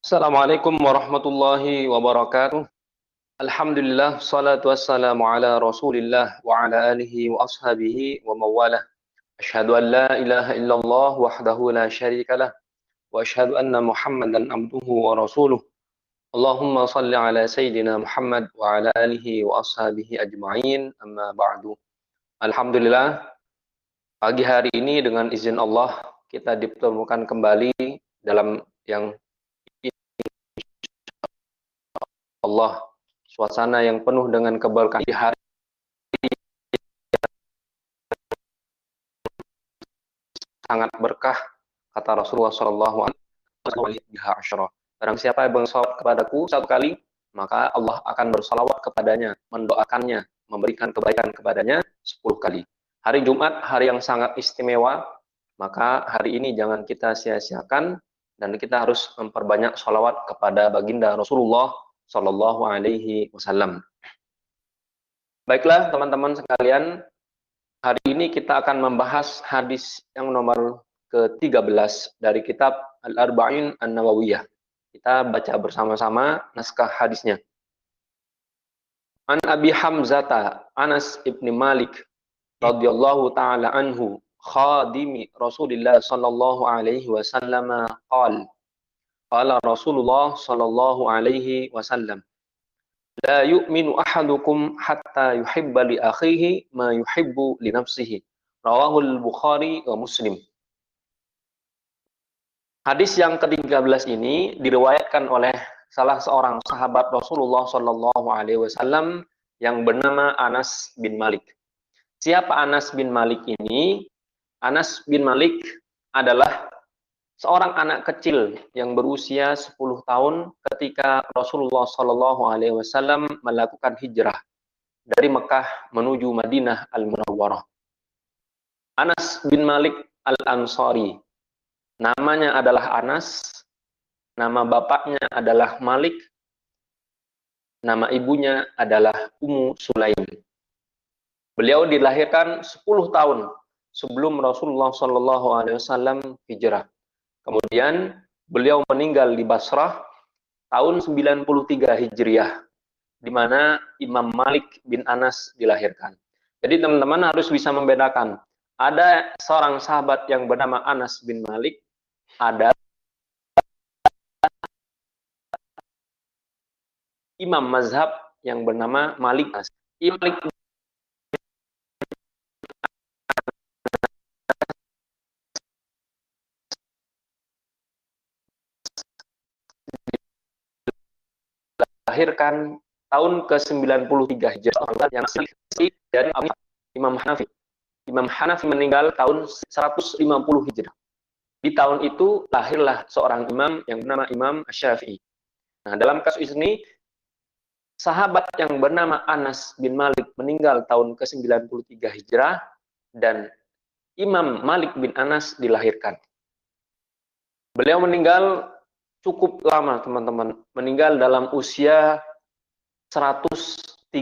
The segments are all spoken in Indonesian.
Assalamualaikum warahmatullahi wabarakatuh. Alhamdulillah, salatu wassalamu ala rasulillah wa ala alihi wa ashabihi wa mawalah. Ashhadu an la ilaha illallah wahdahu la syarika lah. Wa ashhadu anna muhammadan abduhu wa rasuluh. Allahumma salli ala sayyidina Muhammad wa ala alihi wa ashabihi ajma'in, amma ba'du. Alhamdulillah, pagi hari ini dengan izin Allah, kita dipertemukan kembali dalam yang Allah, suasana yang penuh dengan keberkahan di hari sangat berkah, kata Rasulullah SAW. Barang siapa yang bersalawat kepadaku satu kali, maka Allah akan bersalawat kepadanya, mendoakannya, memberikan kebaikan kepadanya 10 kali. Hari Jumat, hari yang sangat istimewa, maka hari ini jangan kita sia-siakan dan kita harus memperbanyak salawat kepada baginda Rasulullah Shallallahu Alaihi Wasallam. Baiklah teman-teman sekalian, hari ini kita akan membahas hadis yang nomor ke-13 dari kitab Al-Arba'in An-Nawawiyah. Kita baca bersama-sama naskah hadisnya. An Abi Hamzata Anas ibn Malik radhiyallahu ta'ala anhu khadimi Rasulillah sallallahu alaihi wasallam qala Rasulullah sallallahu alaihi wasallam la yu'minu ahadukum hatta yuhibba li akhihi ma yuhibbu li nafsihi. Rawahul Bukhari wa Muslim. Hadis yang ke-13 ini diriwayatkan oleh salah seorang sahabat Rasulullah Shallallahu Alaihi Wasallam yang bernama Anas bin Malik. Siapa Anas bin Malik ini? Anas bin Malik adalah seorang anak kecil yang berusia 10 tahun ketika Rasulullah Shallallahu Alaihi Wasallam melakukan hijrah dari Mekah menuju Madinah Al-Munawwarah. Anas bin Malik Al-Ansari. Namanya adalah Anas, nama bapaknya adalah Malik, nama ibunya adalah Ummu Sulaim. Beliau dilahirkan 10 tahun sebelum Rasulullah SAW hijrah. Kemudian beliau meninggal di Basrah tahun 93 Hijriah, di mana Imam Malik bin Anas dilahirkan. Jadi teman-teman harus bisa membedakan. Ada seorang sahabat yang bernama Anas bin Malik, ada imam mazhab yang bernama Malik. Imam Malik dilahirkan tahun ke-93 Hijriah yang dari Imam Hanafi. Imam Hanafi meninggal tahun 150 Hijriah. Di tahun itu lahirlah seorang imam yang bernama Imam Asy-Syafi'i. Nah, dalam kasus ini sahabat yang bernama Anas bin Malik meninggal tahun ke-93 Hijrah dan Imam Malik bin Anas dilahirkan. Beliau meninggal cukup lama, teman-teman. Meninggal dalam usia 103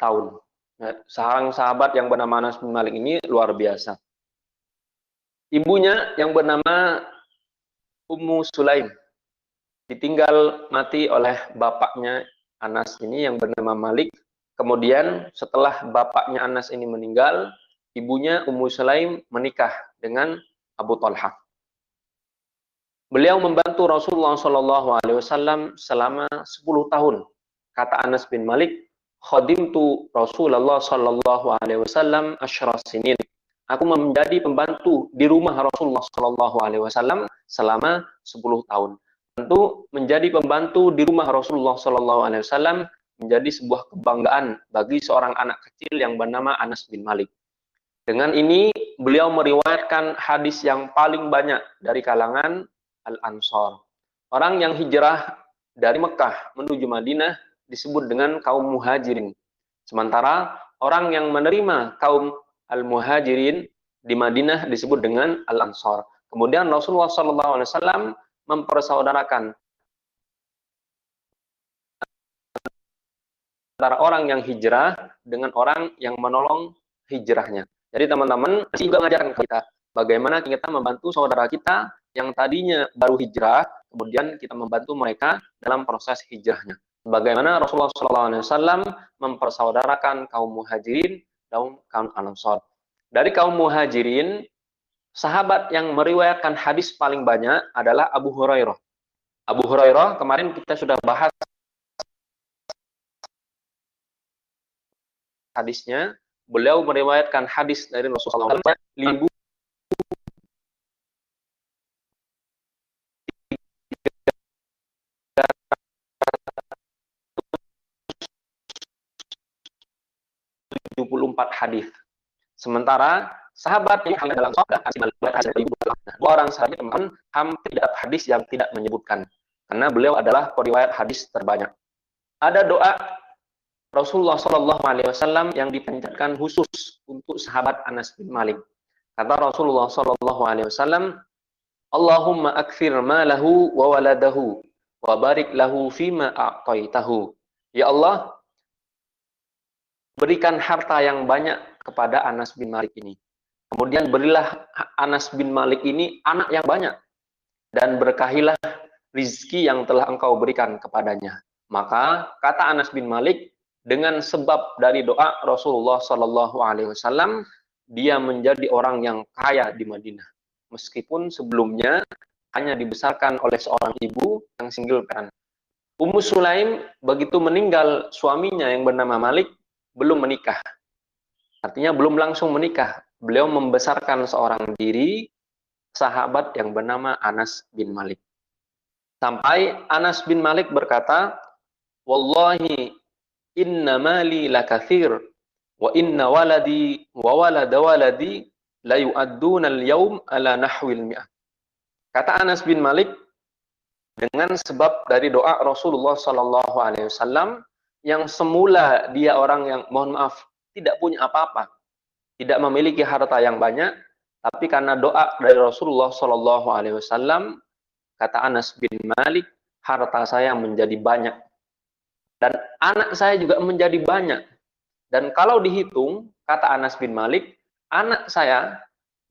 tahun. Nah, seorang sahabat yang bernama Anas bin Malik ini luar biasa. Ibunya yang bernama Ummu Sulaim ditinggal mati oleh bapaknya Anas ini yang bernama Malik. Kemudian setelah bapaknya Anas ini meninggal, ibunya Ummu Sulaim menikah dengan Abu Talha. Beliau membantu Rasulullah SAW selama 10 tahun. Kata Anas bin Malik, khadimtu Rasulullah SAW asyra sinin. Aku menjadi pembantu di rumah Rasulullah SAW selama 10 tahun. Tentu menjadi pembantu di rumah Rasulullah SAW menjadi sebuah kebanggaan bagi seorang anak kecil yang bernama Anas bin Malik. Dengan ini beliau meriwayatkan hadis yang paling banyak dari kalangan Al-Ansar. Orang yang hijrah dari Mekah menuju Madinah disebut dengan kaum muhajirin. Sementara orang yang menerima kaum Al-Muhajirin di Madinah disebut dengan Al-Ansar. Kemudian Rasulullah SAW mempersaudarakan antara orang yang hijrah dengan orang yang menolong hijrahnya. Jadi teman-teman juga mengajarkan kita bagaimana kita membantu saudara kita yang tadinya baru hijrah, kemudian kita membantu mereka dalam proses hijrahnya. Bagaimana Rasulullah SAW mempersaudarakan kaum muhajirin dan kaum ansor. Dari kaum muhajirin, sahabat yang meriwayatkan hadis paling banyak adalah Abu Hurairah. Abu Hurairah kemarin kita sudah bahas hadisnya. Beliau meriwayatkan hadis dari Rasulullah SAW 74 hadis. Sementara sahabat yang dalam sahabat dua orang saja teman hampir tidak hadis yang tidak menyebutkan, karena beliau adalah periwayat hadis terbanyak. Ada doa Rasulullah SAW yang dipanjatkan khusus untuk sahabat Anas bin Malik. Kata Rasulullah SAW, Allahumma akfir malahu wa waladahu wa barik lahu fima a'taitahu. Ya Allah, berikan harta yang banyak kepada Anas bin Malik ini. Kemudian berilah Anas bin Malik ini anak yang banyak. Dan berkahilah rizki yang telah engkau berikan kepadanya. Maka kata Anas bin Malik, dengan sebab dari doa Rasulullah SAW, dia menjadi orang yang kaya di Madinah. Meskipun sebelumnya hanya dibesarkan oleh seorang ibu yang single parent. Ummu Sulaim begitu meninggal suaminya yang bernama Malik, belum menikah. Artinya belum langsung menikah. Beliau membesarkan seorang diri, sahabat yang bernama Anas bin Malik. Sampai Anas bin Malik berkata, Wallahi inna mali lakathir, wa inna waladi wa walada waladi la yu'adduna al-yawm ala nahwil mi'ah. Kata Anas bin Malik, dengan sebab dari doa Rasulullah SAW, yang semula dia orang yang, mohon maaf, tidak punya apa-apa, tidak memiliki harta yang banyak, tapi karena doa dari Rasulullah SAW, kata Anas bin Malik, harta saya menjadi banyak. Dan anak saya juga menjadi banyak. Dan kalau dihitung, kata Anas bin Malik, anak saya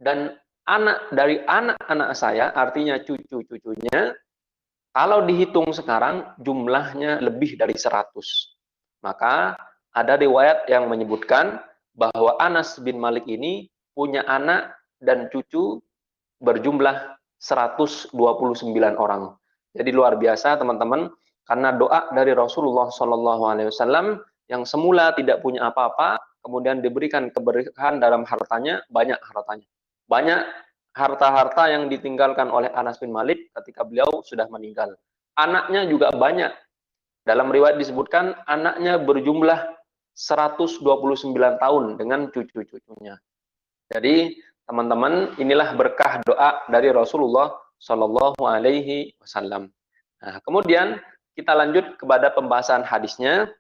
dan anak dari anak-anak saya, artinya cucu-cucunya, kalau dihitung sekarang, jumlahnya lebih dari 100. Maka ada riwayat yang menyebutkan bahwa Anas bin Malik ini punya anak dan cucu berjumlah 129 orang. Jadi luar biasa teman-teman, karena doa dari Rasulullah SAW yang semula tidak punya apa-apa, kemudian diberikan keberkahan dalam hartanya, banyak hartanya. Banyak harta-harta yang ditinggalkan oleh Anas bin Malik ketika beliau sudah meninggal. Anaknya juga banyak. Dalam riwayat disebutkan anaknya berjumlah 129 tahun dengan cucu-cucunya. Jadi teman-teman, inilah berkah doa dari Rasulullah Shallallahu Alaihi Wasallam. Nah, kemudian kita lanjut kepada pembahasan hadisnya.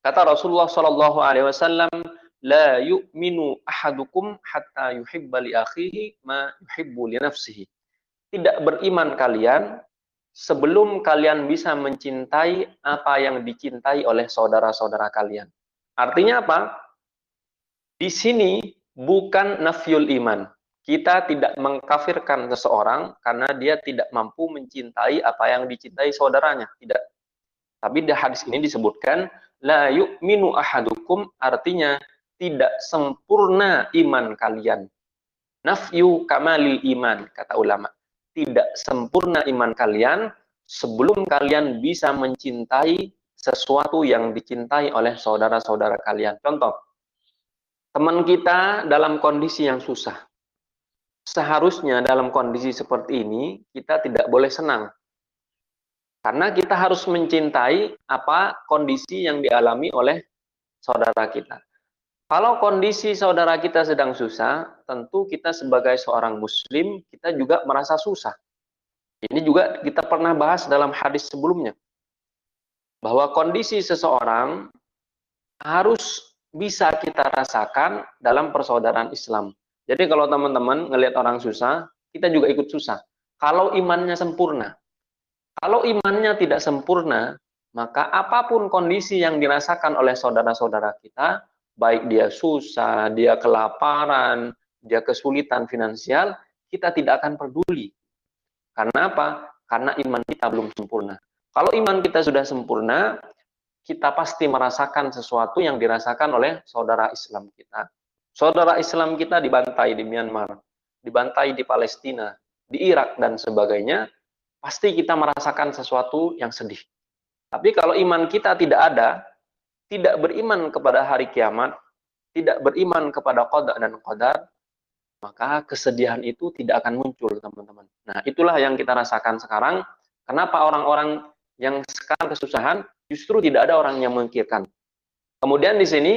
Kata Rasulullah Shallallahu Alaihi Wasallam, la yu'minu ahadukum hatta yuhibba li akhihi ma yuhibbu li nafsihi. Tidak beriman kalian sebelum kalian bisa mencintai apa yang dicintai oleh saudara-saudara kalian. Artinya apa? Di sini bukan nafyul iman. Kita tidak mengkafirkan seseorang karena dia tidak mampu mencintai apa yang dicintai saudaranya. Tidak. Tapi di hadis ini disebutkan, la yu'minu ahadukum, artinya tidak sempurna iman kalian. Nafyu kamalil iman, kata ulama. Tidak sempurna iman kalian sebelum kalian bisa mencintai sesuatu yang dicintai oleh saudara-saudara kalian. Contoh, teman kita dalam kondisi yang susah. Seharusnya dalam kondisi seperti ini, kita tidak boleh senang. Karena kita harus mencintai apa kondisi yang dialami oleh saudara kita. Kalau kondisi saudara kita sedang susah, tentu kita sebagai seorang muslim, kita juga merasa susah. Ini juga kita pernah bahas dalam hadis sebelumnya. Bahwa kondisi seseorang harus bisa kita rasakan dalam persaudaraan Islam. Jadi kalau teman-teman ngelihat orang susah, kita juga ikut susah. Kalau imannya sempurna. Kalau imannya tidak sempurna, maka apapun kondisi yang dirasakan oleh saudara-saudara kita, baik dia susah, dia kelaparan, dia kesulitan finansial, kita tidak akan peduli. Karena apa? karena iman kita belum sempurna. Kalau iman kita sudah sempurna, kita pasti merasakan sesuatu yang dirasakan oleh saudara Islam kita. Saudara Islam kita dibantai di Myanmar, dibantai di Palestina, di Irak, dan sebagainya, pasti kita merasakan sesuatu yang sedih. Tapi kalau iman kita tidak ada, tidak beriman kepada hari kiamat, tidak beriman kepada qada dan qadar, maka kesedihan itu tidak akan muncul, teman-teman. Nah, itulah yang kita rasakan sekarang. Kenapa orang-orang yang sekarang kesusahan, justru tidak ada orang yang memikirkan. Kemudian di sini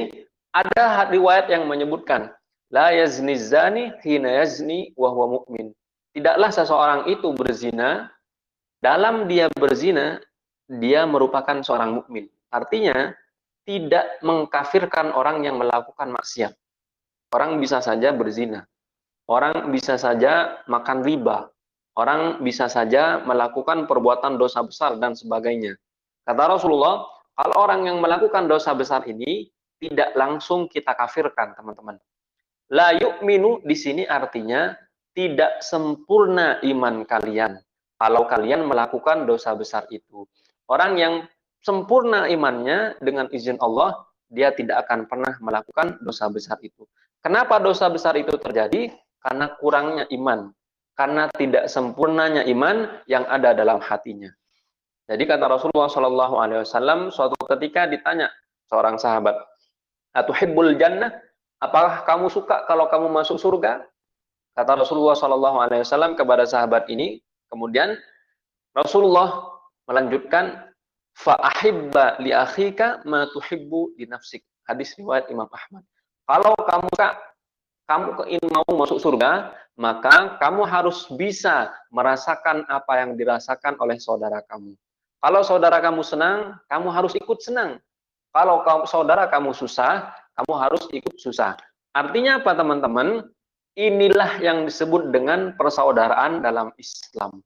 ada riwayat yang menyebutkan, la yazni zani hina yazni wa huwa mu'min. Tidaklah seseorang itu berzina, dalam dia berzina, dia merupakan seorang mukmin. Artinya, tidak mengkafirkan orang yang melakukan maksiat. Orang bisa saja berzina, orang bisa saja makan riba, orang bisa saja melakukan perbuatan dosa besar dan sebagainya. Kata Rasulullah, kalau orang yang melakukan dosa besar ini tidak langsung kita kafirkan, teman-teman. La yu'minu di sini artinya tidak sempurna iman kalian kalau kalian melakukan dosa besar itu. Orang yang sempurna imannya dengan izin Allah, dia tidak akan pernah melakukan dosa besar itu. Kenapa dosa besar itu terjadi? Karena kurangnya iman, karena tidak sempurnanya iman yang ada dalam hatinya. Jadi kata Rasulullah Shallallahu Alaihi Wasallam, suatu ketika ditanya seorang sahabat, "Atuhibbul jannah? Apakah kamu suka kalau kamu masuk surga?" Kata Rasulullah Shallallahu Alaihi Wasallam kepada sahabat ini. Kemudian Rasulullah melanjutkan, "Fa'ahibba li akhika ma tuhibbu li nafsik." Hadis riwayat Imam Ahmad. Kalau kamu mau masuk surga, maka kamu harus bisa merasakan apa yang dirasakan oleh saudara kamu. Kalau saudara kamu senang, kamu harus ikut senang. Kalau saudara kamu susah, kamu harus ikut susah. Artinya apa, teman-teman? Inilah yang disebut dengan persaudaraan dalam Islam.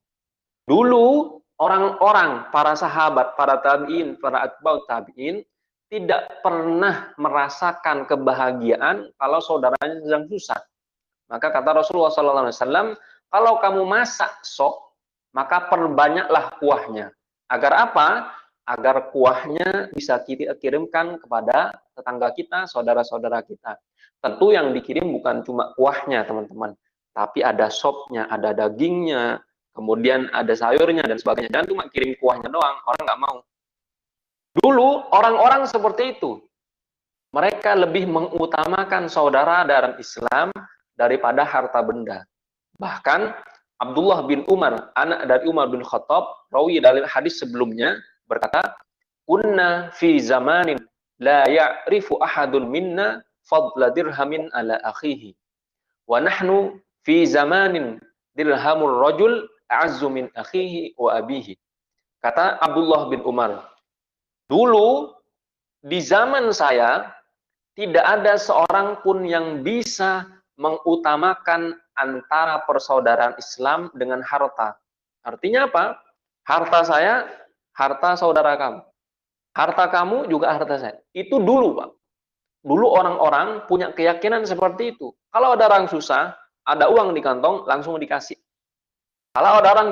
Dulu orang-orang, para sahabat, para tabi'in, para atba'ut tabi'in tidak pernah merasakan kebahagiaan kalau saudaranya sedang susah. Maka kata Rasulullah SAW, kalau kamu masak sop, maka perbanyaklah kuahnya. Agar apa? Agar kuahnya bisa kita kirimkan kepada tetangga kita, saudara-saudara kita. Tentu yang dikirim bukan cuma kuahnya, teman-teman, tapi ada sopnya, ada dagingnya, kemudian ada sayurnya dan sebagainya. Jangan cuma kirim kuahnya doang, orang nggak mau. Dulu orang-orang seperti itu. Mereka lebih mengutamakan saudara dalam Islam daripada harta benda. Bahkan Abdullah bin Umar, anak dari Umar bin Khattab, rawi dari hadis sebelumnya, berkata, "Kunna fi zamanin la ya'rifu ahadun minna fadla dirhamin ala akhihi. Wa nahnu fi zamanin dirhamur rajul a'azzu min akhihi wa abihi." Kata Abdullah bin Umar, dulu di zaman saya tidak ada seorang pun yang bisa mengutamakan antara persaudaraan Islam dengan harta. Artinya apa? Harta saya, harta saudara kamu. Harta kamu juga harta saya. Itu dulu, Pak. Dulu orang-orang punya keyakinan seperti itu. Kalau ada orang susah, ada uang di kantong, langsung dikasih. Kalau ada orang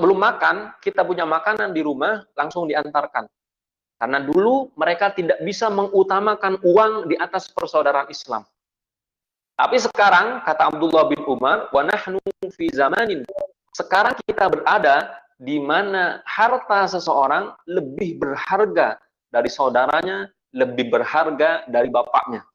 belum makan, kita punya makanan di rumah, langsung diantarkan. Karena dulu mereka tidak bisa mengutamakan uang di atas persaudaraan Islam. Tapi sekarang, kata Abdullah bin Umar, wa nahnu fi zamanin. Sekarang kita berada di mana harta seseorang lebih berharga dari saudaranya, lebih berharga dari bapaknya.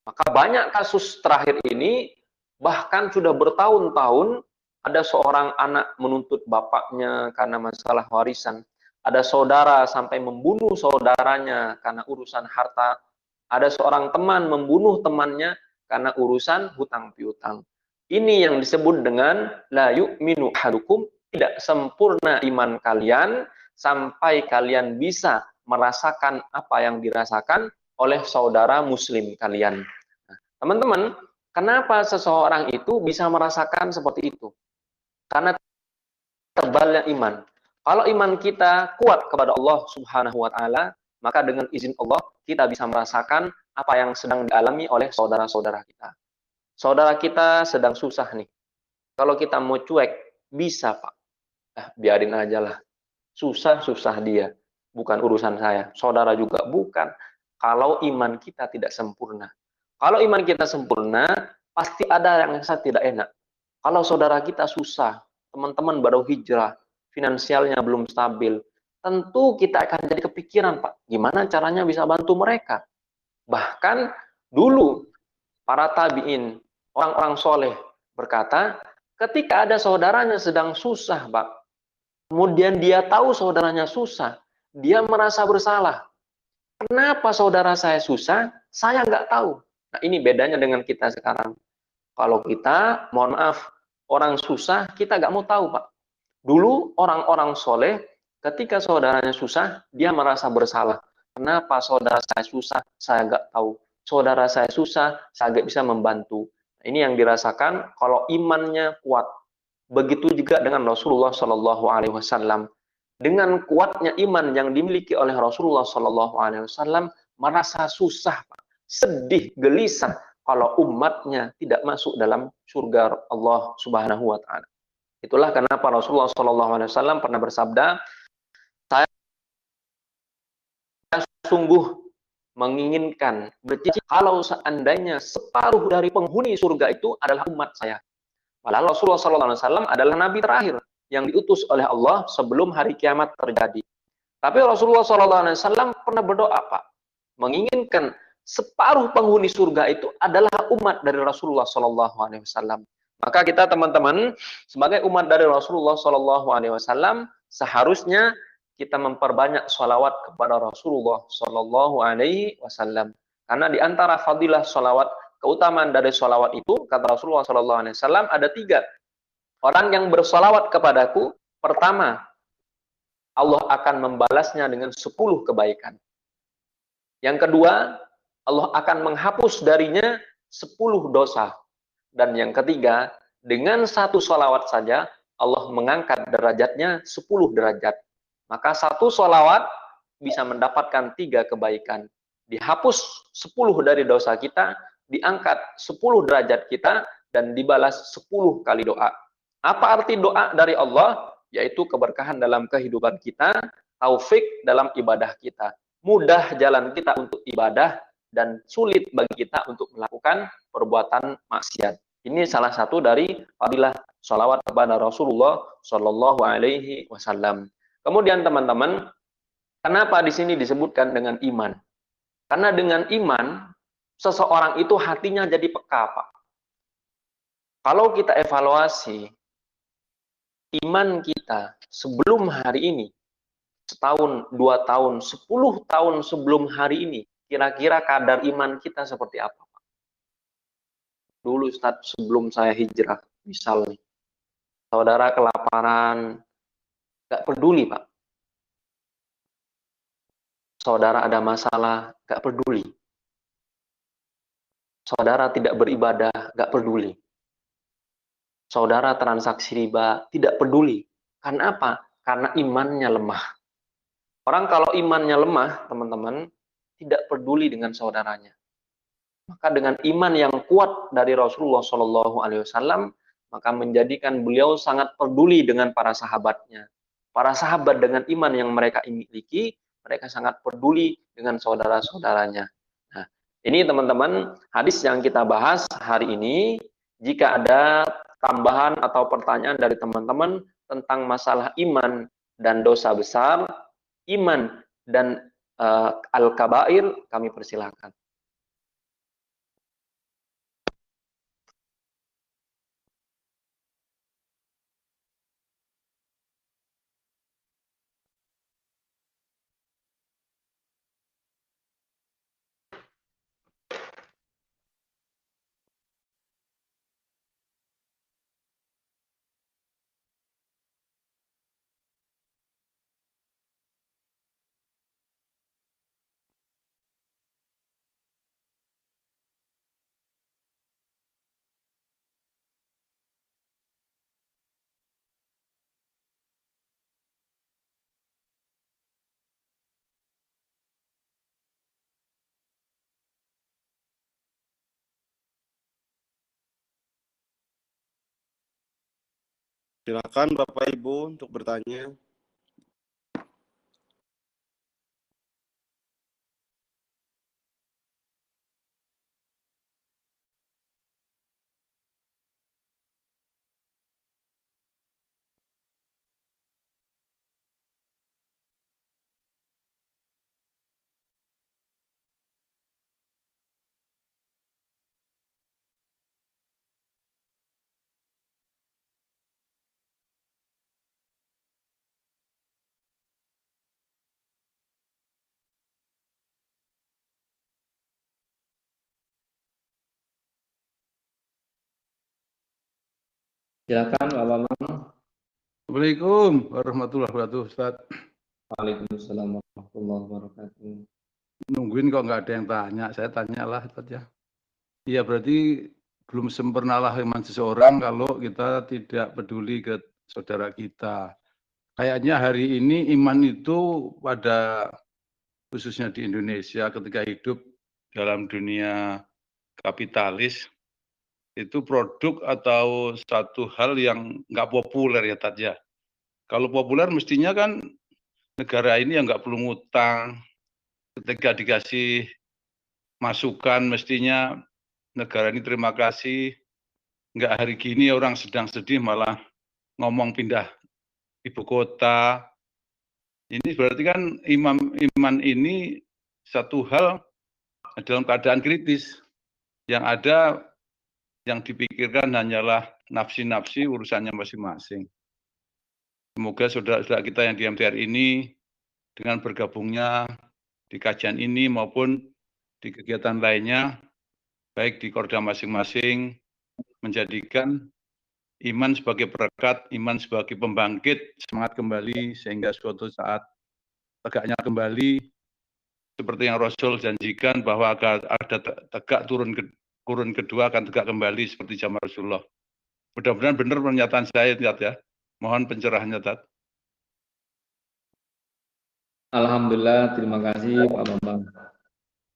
Maka banyak kasus terakhir ini, bahkan sudah bertahun-tahun, ada seorang anak menuntut bapaknya karena masalah warisan. Ada saudara sampai membunuh saudaranya karena urusan harta. Ada seorang teman membunuh temannya karena urusan hutang piutang. Ini yang disebut dengan la yu'minu ahadukum, tidak sempurna iman kalian sampai kalian bisa merasakan apa yang dirasakan oleh saudara muslim kalian. Nah, teman-teman, kenapa seseorang itu bisa merasakan seperti itu? Karena tebalnya iman. Kalau iman kita kuat kepada Allah Subhanahu wa taala, maka dengan izin Allah kita bisa merasakan apa yang sedang dialami oleh saudara-saudara kita. Saudara kita sedang susah nih. Kalau kita mau cuek, bisa, Pak. biarin aja lah. Susah-susah dia. Bukan urusan saya. Saudara juga bukan. Kalau iman kita tidak sempurna. Kalau iman kita sempurna, pasti ada yang saya tidak enak. Kalau saudara kita susah, teman-teman baru hijrah, finansialnya belum stabil, tentu kita akan jadi kepikiran, Pak, gimana caranya bisa bantu mereka. Bahkan dulu para tabi'in, orang-orang soleh berkata, ketika ada saudaranya sedang susah, Pak, kemudian dia tahu saudaranya susah, dia merasa bersalah. Kenapa saudara saya susah, saya nggak tahu. Nah, ini bedanya dengan kita sekarang. Kalau kita, mohon maaf, orang susah, kita nggak mau tahu, Pak. Dulu orang-orang soleh, ketika saudaranya susah, dia merasa bersalah. Kenapa saudara saya susah, saya nggak tahu. Saudara saya susah, saya nggak bisa membantu. Ini yang dirasakan kalau imannya kuat. Begitu juga dengan Rasulullah Shallallahu Alaihi Wasallam. Dengan kuatnya iman yang dimiliki oleh Rasulullah Shallallahu Alaihi Wasallam, merasa susah, sedih, gelisah kalau umatnya tidak masuk dalam surga Allah Subhanahu Wa Taala. Itulah kenapa Rasulullah Shallallahu Alaihi Wasallam pernah bersabda, saya sungguh menginginkan bercita kalau seandainya separuh dari penghuni surga itu adalah umat saya. Padahal Rasulullah Shallallahu Alaihi Wasallam adalah nabi terakhir yang diutus oleh Allah sebelum hari kiamat terjadi. Tapi Rasulullah Shallallahu Alaihi Wasallam pernah berdoa, Pak, menginginkan separuh penghuni surga itu adalah umat dari Rasulullah Shallallahu Alaihi Wasallam. Maka kita teman-teman sebagai umat dari Rasulullah Shallallahu Alaihi Wasallam seharusnya kita memperbanyak sholawat kepada Rasulullah Shallallahu Alaihi Wasallam. Karena di antara fadilah sholawat, keutamaan dari sholawat itu, kata Rasulullah Shallallahu Alaihi Wasallam, ada 3. Orang yang bersolawat kepadaku, pertama, Allah akan membalasnya dengan 10 kebaikan. Yang kedua, Allah akan menghapus darinya 10 dosa. Dan yang ketiga, dengan 1 sholawat saja, Allah mengangkat derajatnya 10 derajat. Maka 1 sholawat bisa mendapatkan 3 kebaikan. Dihapus 10 dari dosa kita, diangkat 10 derajat kita, dan dibalas 10 kali doa. Apa arti doa dari Allah? Yaitu keberkahan dalam kehidupan kita, taufik dalam ibadah kita, mudah jalan kita untuk ibadah, dan sulit bagi kita untuk melakukan perbuatan maksiat. Ini salah satu dari fadilah sholawat kepada Rasulullah Shallallahu Alaihi Wasallam. Kemudian teman-teman, kenapa di sini disebutkan dengan iman? Karena dengan iman, seseorang itu hatinya jadi peka, Pak. Kalau kita evaluasi iman kita sebelum hari ini, setahun, 2 tahun, 10 tahun sebelum hari ini, kira-kira kadar iman kita seperti apa, Pak? Dulu Ustaz, sebelum saya hijrah, misalnya, saudara kelaparan, gak peduli, Pak. Saudara ada masalah, gak peduli. Saudara tidak beribadah, gak peduli. Saudara transaksi riba, tidak peduli. Karena apa? Karena imannya lemah. Orang kalau imannya lemah, teman-teman, tidak peduli dengan saudaranya. Maka dengan iman yang kuat dari Rasulullah Shallallahu Alaihi Wasallam, maka menjadikan beliau sangat peduli dengan para sahabatnya. Para sahabat dengan iman yang mereka miliki, mereka sangat peduli dengan saudara-saudaranya. Nah, ini teman-teman hadis yang kita bahas hari ini. Jika ada tambahan atau pertanyaan dari teman-teman tentang masalah iman dan dosa besar, iman dan al-kabair, kami persilahkan. Silakan Bapak Ibu untuk bertanya. Silakan Pak Bambang. Assalamualaikum warahmatullahi wabarakatuh, Ustaz. Waalaikumsalam warahmatullahi wabarakatuh. Nungguin kok nggak ada yang tanya, saya tanyalah Ustaz ya. Iya berarti belum sempurnalah iman seseorang kalau kita tidak peduli ke saudara kita. Kayaknya hari ini iman itu pada khususnya di Indonesia ketika hidup dalam dunia kapitalis itu produk atau satu hal yang nggak populer ya Tat ya. Kalau populer mestinya kan negara ini yang nggak perlu ngutang, ketika dikasih masukan mestinya negara ini terima kasih, nggak hari gini orang sedang sedih malah ngomong pindah ibu kota. Ini berarti kan iman ini satu hal dalam keadaan kritis. Yang ada yang dipikirkan hanyalah nafsi-nafsi urusannya masing-masing. Semoga saudara-saudara kita yang di MTR ini dengan bergabungnya di kajian ini maupun di kegiatan lainnya, baik di korda masing-masing, menjadikan iman sebagai perekat, iman sebagai pembangkit, semangat kembali, sehingga suatu saat tegaknya kembali, seperti yang Rasul janjikan bahwa agar ada tegak turun kedua akan tegak kembali seperti zaman Rasulullah. Mudah-mudahan benar pernyataan saya, Tat ya. Mohon pencerahannya, Tat. Alhamdulillah, terima kasih Pak Bambang.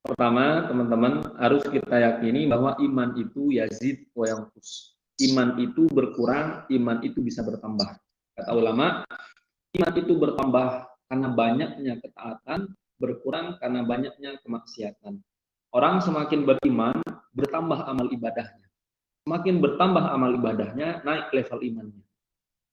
Pertama, teman-teman, harus kita yakini bahwa iman itu yazid wa yanqus. Iman itu berkurang, iman itu bisa bertambah. Kata ulama, iman itu bertambah karena banyaknya ketaatan, berkurang karena banyaknya kemaksiatan. Orang semakin beriman, bertambah amal ibadahnya. Semakin bertambah amal ibadahnya, naik level imannya.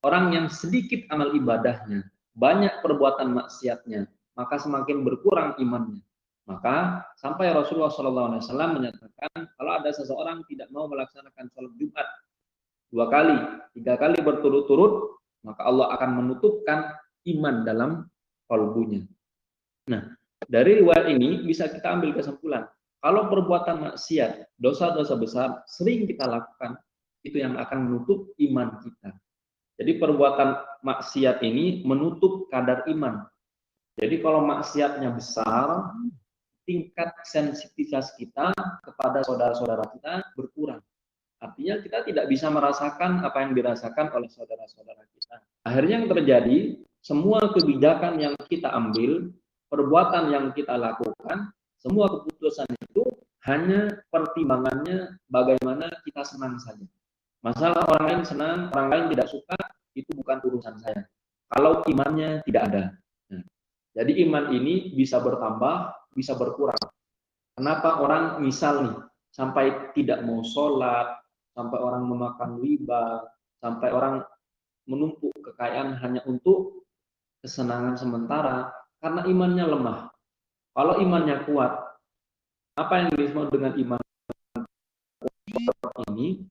Orang yang sedikit amal ibadahnya, banyak perbuatan maksiatnya, maka semakin berkurang imannya. Maka sampai Rasulullah SAW menyatakan, kalau ada seseorang tidak mau melaksanakan sholat Jumat 2 kali, 3 kali berturut-turut, maka Allah akan menutupkan iman dalam kalbunya. Nah, dari riwayat ini bisa kita ambil kesimpulan, kalau perbuatan maksiat, dosa-dosa besar sering kita lakukan, itu yang akan menutup iman kita. Jadi perbuatan maksiat ini menutup kadar iman. Jadi kalau maksiatnya besar, tingkat sensitivitas kita kepada saudara-saudara kita berkurang. Artinya kita tidak bisa merasakan apa yang dirasakan oleh saudara-saudara kita. Akhirnya yang terjadi, semua kebijakan yang kita ambil, perbuatan yang kita lakukan, semua keputusan itu hanya pertimbangannya bagaimana kita senang saja. Masalah orang lain senang, orang lain tidak suka, itu bukan urusan saya. Kalau imannya tidak ada. Nah, jadi iman ini bisa bertambah, bisa berkurang. Kenapa orang misal nih, sampai tidak mau sholat, sampai orang memakan riba, sampai orang menumpuk kekayaan hanya untuk kesenangan sementara, karena imannya lemah. Kalau imannya kuat, apa yang disebut dengan iman ini?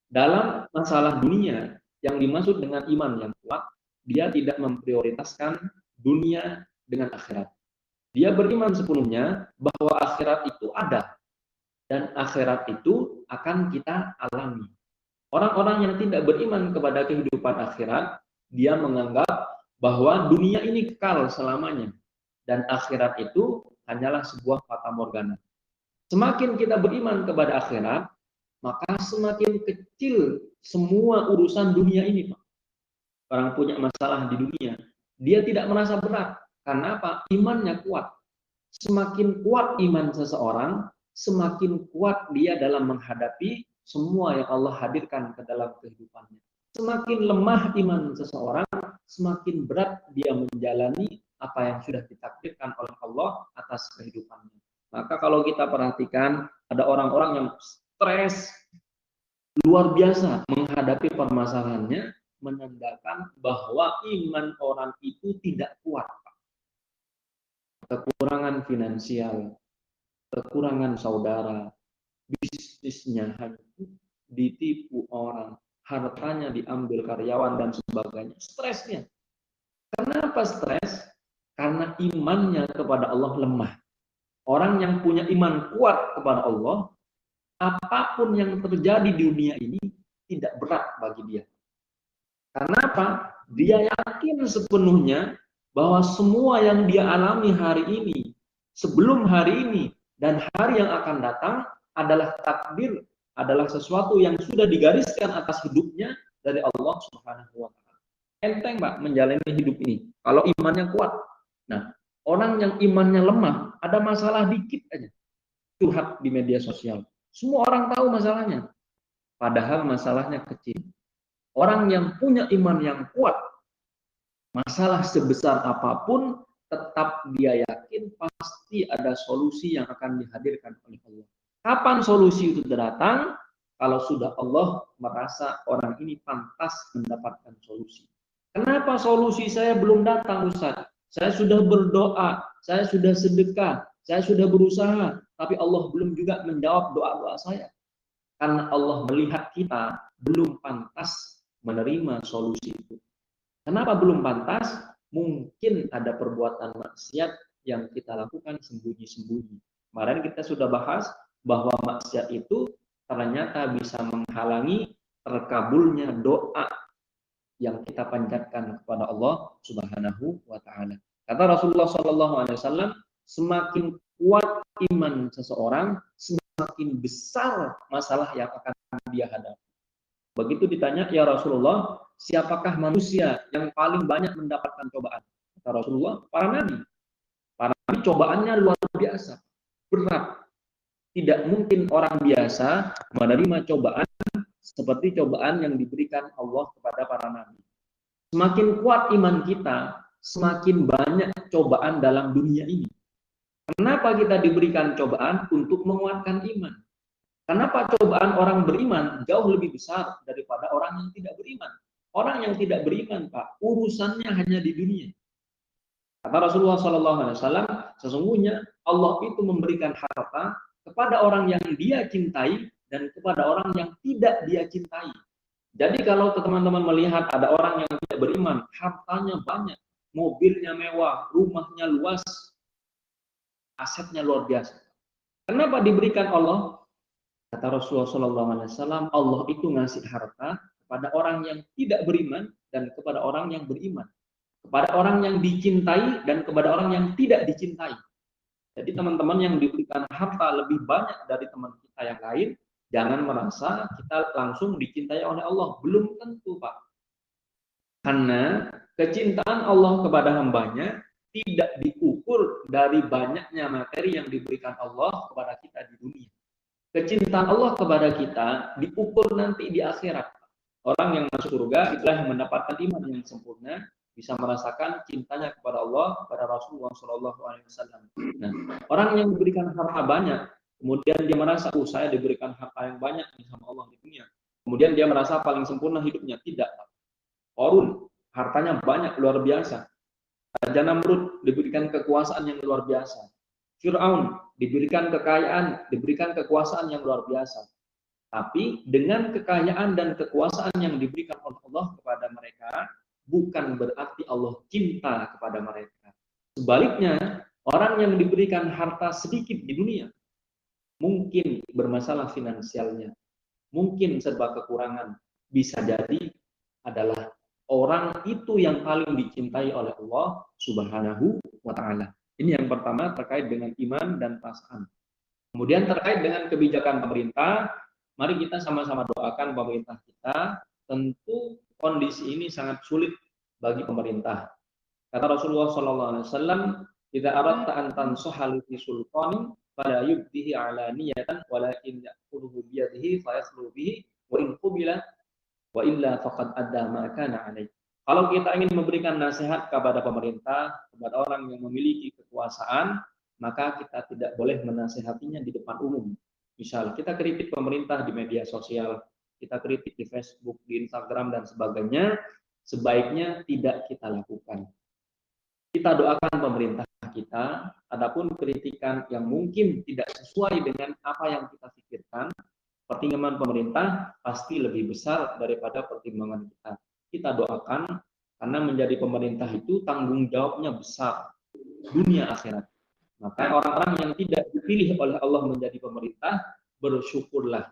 Dalam masalah dunia, yang dimaksud dengan iman yang kuat, dia tidak memprioritaskan dunia dengan akhirat. Dia beriman sepenuhnya bahwa akhirat itu ada, dan akhirat itu akan kita alami. Orang-orang yang tidak beriman kepada kehidupan akhirat, dia menganggap bahwa dunia ini kekal selamanya, dan akhirat itu hanyalah sebuah fata morgana. Semakin kita beriman kepada akhirat, maka semakin kecil semua urusan dunia ini, Pak. Orang punya masalah di dunia, dia tidak merasa berat. Karena apa? Imannya kuat. Semakin kuat iman seseorang, semakin kuat dia dalam menghadapi semua yang Allah hadirkan ke dalam kehidupannya. Semakin lemah iman seseorang, semakin berat dia menjalani apa yang sudah ditakdirkan oleh Allah atas kehidupannya. Maka kalau kita perhatikan, ada orang-orang yang stres luar biasa menghadapi permasalahannya, menandakan bahwa iman orang itu tidak kuat. Kekurangan finansial, kekurangan saudara, bisnisnya hancur, ditipu orang, hartanya diambil karyawan dan sebagainya. Stresnya. Kenapa stres? Karena imannya kepada Allah lemah. Orang yang punya iman kuat kepada Allah, apapun yang terjadi di dunia ini tidak berat bagi dia. Kenapa? Dia yakin sepenuhnya bahwa semua yang dia alami hari ini, sebelum hari ini, dan hari yang akan datang adalah takdir, adalah sesuatu yang sudah digariskan atas hidupnya dari Allah Subhanahu wa Ta'ala. Enteng, Pak, menjalani hidup ini kalau imannya kuat. Nah, orang yang imannya lemah, ada masalah dikit aja, curhat di media sosial. Semua orang tahu masalahnya, padahal masalahnya kecil. Orang yang punya iman yang kuat, masalah sebesar apapun, tetap dia yakin pasti ada solusi yang akan dihadirkan oleh Allah. Kapan solusi itu datang? Kalau sudah Allah merasa orang ini pantas mendapatkan solusi. Kenapa solusi saya belum datang, Ustaz? Saya sudah berdoa, saya sudah sedekah, saya sudah berusaha, tapi Allah belum juga menjawab doa-doa saya. Karena Allah melihat kita belum pantas menerima solusi itu. Kenapa belum pantas? Mungkin ada perbuatan maksiat yang kita lakukan sembunyi-sembunyi. Kemarin kita sudah bahas bahwa maksiat itu ternyata bisa menghalangi terkabulnya doa yang kita panjatkan kepada Allah Subhanahu wa Ta'ala. Kata Rasulullah SAW, semakin kuat iman seseorang, semakin besar masalah yang akan dia hadapi. Begitu ditanya, ya Rasulullah, siapakah manusia yang paling banyak mendapatkan cobaan? Kata Rasulullah, para nabi. Para nabi cobaannya luar biasa, berat. Tidak mungkin orang biasa menerima cobaan seperti cobaan yang diberikan Allah kepada para nabi. Semakin kuat iman kita, semakin banyak cobaan dalam dunia ini. Kenapa kita diberikan cobaan? Untuk menguatkan iman. Kenapa cobaan orang beriman jauh lebih besar daripada orang yang tidak beriman? Orang yang tidak beriman, Pak, urusannya hanya di dunia. Kata Rasulullah SAW, sesungguhnya Allah itu memberikan harta kepada orang yang dia cintai dan kepada orang yang tidak dia cintai. Jadi kalau teman-teman melihat ada orang yang tidak beriman, hartanya banyak, mobilnya mewah, rumahnya luas, asetnya luar biasa. Kenapa diberikan Allah? Kata Rasulullah SAW, Allah itu ngasih harta kepada orang yang tidak beriman dan kepada orang yang beriman. Kepada orang yang dicintai dan kepada orang yang tidak dicintai. Jadi teman-teman yang diberikan harta lebih banyak dari teman kita yang lain, jangan merasa kita langsung dicintai oleh Allah. Belum tentu, Pak. Karena kecintaan Allah kepada hambanya tidak diukur dari banyaknya materi yang diberikan Allah kepada kita di dunia. Kecintaan Allah kepada kita diukur nanti di akhirat. Orang yang masuk surga itulah yang mendapatkan iman yang sempurna, bisa merasakan cintanya kepada Allah, kepada Rasulullah SAW. Nah, orang yang diberikan harta banyak, kemudian dia merasa, saya diberikan harta yang banyak sama Allah di dunia. Kemudian dia merasa paling sempurna hidupnya. Tidak. Qarun, hartanya banyak, luar biasa. Raja Namrud diberikan kekuasaan yang luar biasa. Fir'aun diberikan kekayaan, diberikan kekuasaan yang luar biasa. Tapi dengan kekayaan dan kekuasaan yang diberikan oleh Allah kepada mereka, bukan berarti Allah cinta kepada mereka. Sebaliknya, orang yang diberikan harta sedikit di dunia, mungkin bermasalah finansialnya, mungkin serba kekurangan, bisa jadi adalah orang itu yang paling dicintai oleh Allah Subhanahu wa Ta'ala. Ini yang pertama terkait dengan iman dan perasaan. Kemudian terkait dengan kebijakan pemerintah, mari kita sama-sama doakan pemerintah kita. Tentu kondisi ini sangat sulit bagi pemerintah. Kata Rasulullah SAW, "Idza aradta an tansuha li sultanin fala yubdihi alaniyatan walakin ya'khudhu bi yadihi fa yaslu bihi wa in qubila wa illa faqad adda ma kana alaih. Kalau kita ingin memberikan nasihat kepada pemerintah, kepada orang yang memiliki kekuasaan, maka kita tidak boleh menasihatinya di depan umum. Misal kita kritik pemerintah di media sosial, kita kritik di Facebook, di Instagram dan sebagainya, sebaiknya tidak kita lakukan. Kita doakan pemerintah kita, adapun kritikan yang mungkin tidak sesuai dengan apa yang kita pikirkan, pertimbangan pemerintah pasti lebih besar daripada pertimbangan kita. Kita doakan, karena menjadi pemerintah itu tanggung jawabnya besar, dunia akhirat. Maka orang-orang yang tidak dipilih oleh Allah menjadi pemerintah, bersyukurlah,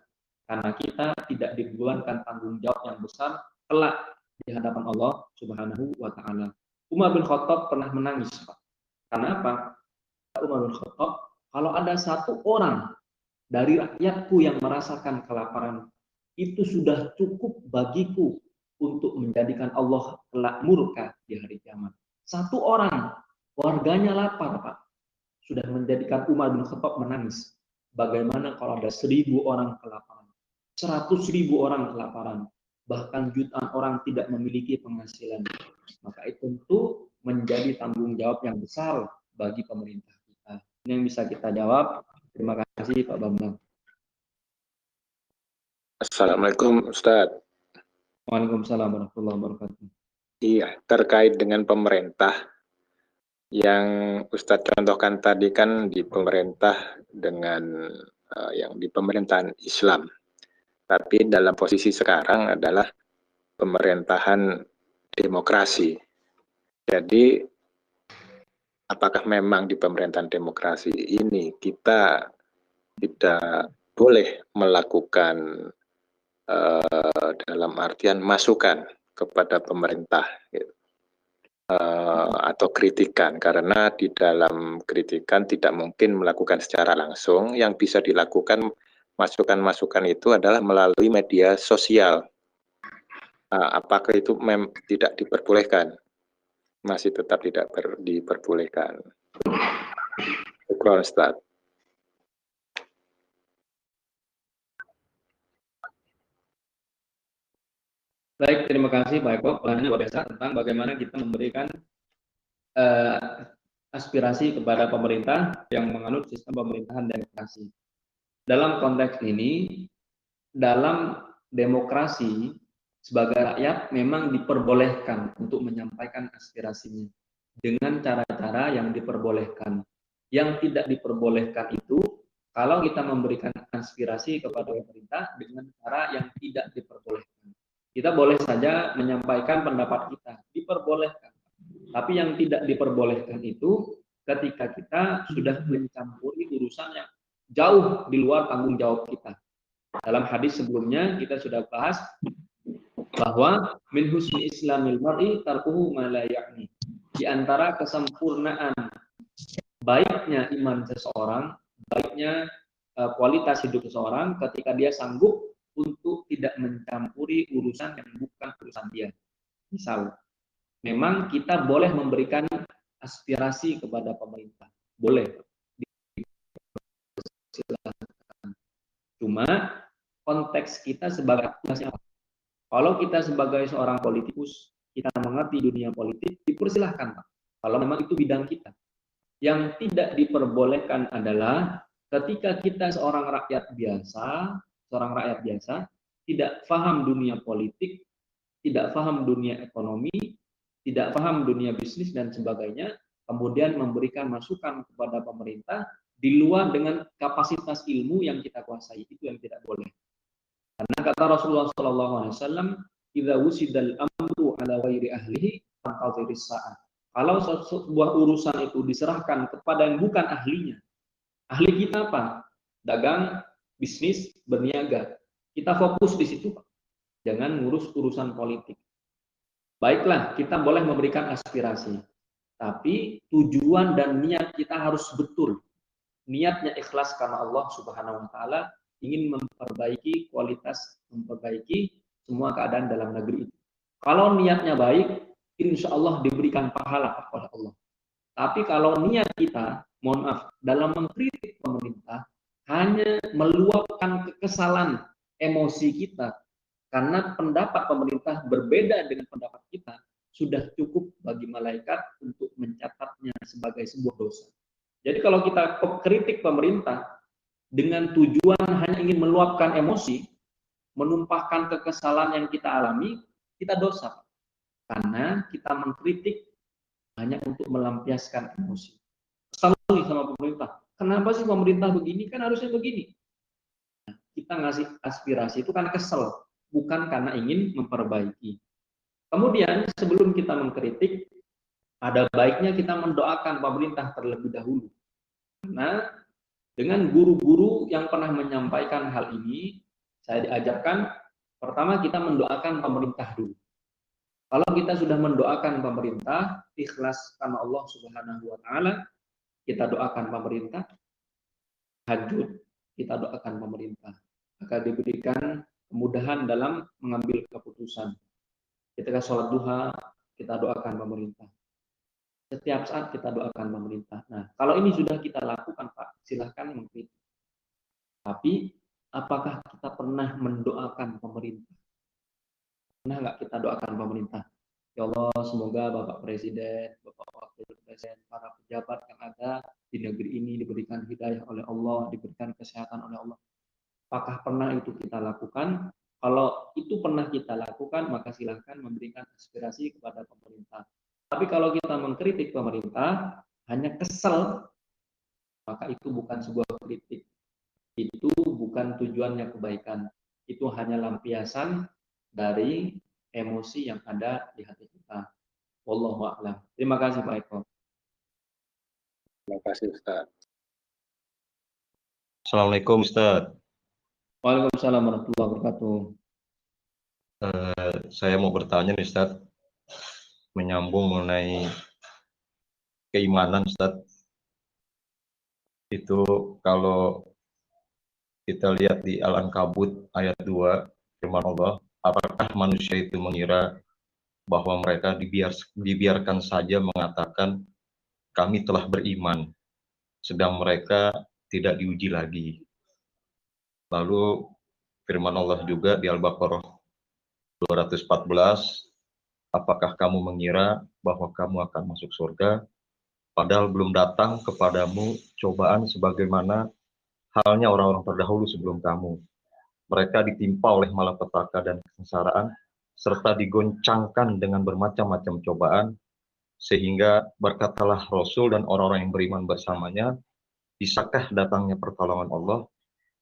karena kita tidak dibebankan tanggung jawab yang besar kelak di hadapan Allah Subhanahu wa Ta'ala. Umar bin Khattab pernah menangis, Pak. Karena apa? Umar bin Khattab, kalau ada satu orang dari rakyatku yang merasakan kelaparan, itu sudah cukup bagiku untuk menjadikan Allah kelak murka di hari kiamat. Satu orang, warganya lapar, Pak, sudah menjadikan Umar bin Khattab menangis. Bagaimana kalau ada 1000 orang kelaparan, 100.000 orang kelaparan, bahkan jutaan orang tidak memiliki penghasilan? Maka itu tentu menjadi tanggung jawab yang besar bagi pemerintah kita. Ini yang bisa kita jawab. Terima kasih Pak Bambang. Assalamualaikum Ustadz. Waalaikumsalam warahmatullahi wabarakatuh. Iya, terkait dengan pemerintah yang Ustadz contohkan tadi kan di pemerintah dengan yang di pemerintahan Islam. Tapi dalam posisi sekarang adalah pemerintahan demokrasi. Jadi apakah memang di pemerintahan demokrasi ini kita tidak boleh melakukan dalam artian masukan kepada pemerintah gitu, atau kritikan, karena di dalam kritikan tidak mungkin melakukan secara langsung. Yang bisa dilakukan masukan-masukan itu adalah melalui media sosial. Apakah itu tidak diperbolehkan? Masih tetap tidak diperbolehkan. Ustaz. Baik, terima kasih Pak Eko. Pelajari luar biasa tentang bagaimana kita memberikan aspirasi kepada pemerintah yang menganut sistem pemerintahan demokrasi. Dalam konteks ini, dalam demokrasi, sebagai rakyat memang diperbolehkan untuk menyampaikan aspirasinya dengan cara-cara yang diperbolehkan. Yang tidak diperbolehkan itu kalau kita memberikan aspirasi kepada pemerintah dengan cara yang tidak diperbolehkan. Kita boleh saja menyampaikan pendapat kita, diperbolehkan. Tapi yang tidak diperbolehkan itu ketika kita sudah mencampuri urusan yang jauh di luar tanggung jawab kita. Dalam hadis sebelumnya kita sudah bahas bahwa min husni islamil mar'i tarkuhu ma la ya'ni. Di antara kesempurnaan baiknya iman seseorang, baiknya kualitas hidup seseorang ketika dia sanggup untuk tidak mencampuri urusan yang bukan urusan dia. Misal, memang kita boleh memberikan aspirasi kepada pemerintah. Boleh. Cuma konteks kita sebagai apa? Kalau kita sebagai seorang politikus, kita mengerti dunia politik, dipersilahkan, Pak. Kalau memang itu bidang kita. Yang tidak diperbolehkan adalah ketika kita seorang rakyat biasa, tidak paham dunia politik, tidak paham dunia ekonomi, tidak paham dunia bisnis dan sebagainya, kemudian memberikan masukan kepada pemerintah di luar dengan kapasitas ilmu yang kita kuasai, itu yang tidak boleh. Karena kata Rasulullah SAW, "Idza wusidal amru ala ghairi ahlihi fantadhiris sa'ah." Kalau sebuah urusan itu diserahkan kepada yang bukan ahlinya, ahli kita apa? Dagang, bisnis, berniaga. Kita fokus di situ, Pak. Jangan ngurus urusan politik. Baiklah, kita boleh memberikan aspirasi, tapi tujuan dan niat kita harus betul. Niatnya ikhlas karena Allah Subhanahu wa Ta'ala ingin memperbaiki kualitas, memperbaiki semua keadaan dalam negeri itu. Kalau niatnya baik, insya Allah diberikan pahala oleh Allah. Tapi kalau niat kita, mohon maaf, dalam mengkritik pemerintah, hanya meluapkan kekesalan emosi kita, Karena pendapat pemerintah berbeda dengan pendapat kita, sudah cukup bagi malaikat untuk mencatatnya sebagai sebuah dosa. Jadi kalau kita kritik pemerintah dengan tujuan hanya ingin meluapkan emosi, menumpahkan kekesalan yang kita alami, kita dosa. Karena kita mengkritik hanya untuk melampiaskan emosi. Kesal sama pemerintah. Kenapa sih pemerintah begini? Kan harusnya begini. Nah, kita ngasih aspirasi itu kan kesel, bukan karena ingin memperbaiki. Kemudian sebelum kita mengkritik, ada baiknya kita mendoakan pemerintah terlebih dahulu. Karena dengan guru-guru yang pernah menyampaikan hal ini, saya diajarkan pertama kita mendoakan pemerintah dulu. Kalau kita sudah mendoakan pemerintah, ikhlas karena Allah Subhanahu wa taala, kita doakan pemerintah, tahajud, kita doakan pemerintah agar diberikan kemudahan dalam mengambil keputusan. Ketika sholat duha, kita doakan pemerintah. Setiap saat kita doakan pemerintah. Nah, kalau ini sudah kita lakukan, Pak, silahkan mengkritik. Tapi, apakah kita pernah mendoakan pemerintah? Pernah nggak kita doakan pemerintah? Ya Allah, semoga Bapak Presiden, Bapak Wakil Presiden, para pejabat yang ada di negeri ini diberikan hidayah oleh Allah, diberikan kesehatan oleh Allah. Apakah pernah itu kita lakukan? Kalau itu pernah kita lakukan, maka silahkan memberikan aspirasi kepada pemerintah. Tapi kalau kita mengkritik pemerintah, hanya kesel, maka itu bukan sebuah kritik. Itu bukan tujuannya kebaikan. Itu hanya lampiasan dari emosi yang ada di hati kita. Wallahu a'lam. Terima kasih Pak Eko. Terima kasih Ustaz. Assalamualaikum Ustaz. Waalaikumsalam warahmatullahi wabarakatuh. Saya mau bertanya nih Ustaz, menyambung mengenai keimanan Ustaz. Itu kalau kita lihat di Al-Ankabut ayat 2, firman Allah, apakah manusia itu mengira bahwa mereka dibiarkan saja mengatakan kami telah beriman, sedang mereka tidak diuji lagi. Lalu firman Allah juga di Al-Baqarah 214, apakah kamu mengira bahwa kamu akan masuk surga, padahal belum datang kepadamu cobaan sebagaimana halnya orang-orang terdahulu sebelum kamu. Mereka ditimpa oleh malapetaka dan kesengsaraan, serta digoncangkan dengan bermacam-macam cobaan, sehingga berkatalah Rasul dan orang-orang yang beriman bersamanya, bisakah datangnya pertolongan Allah?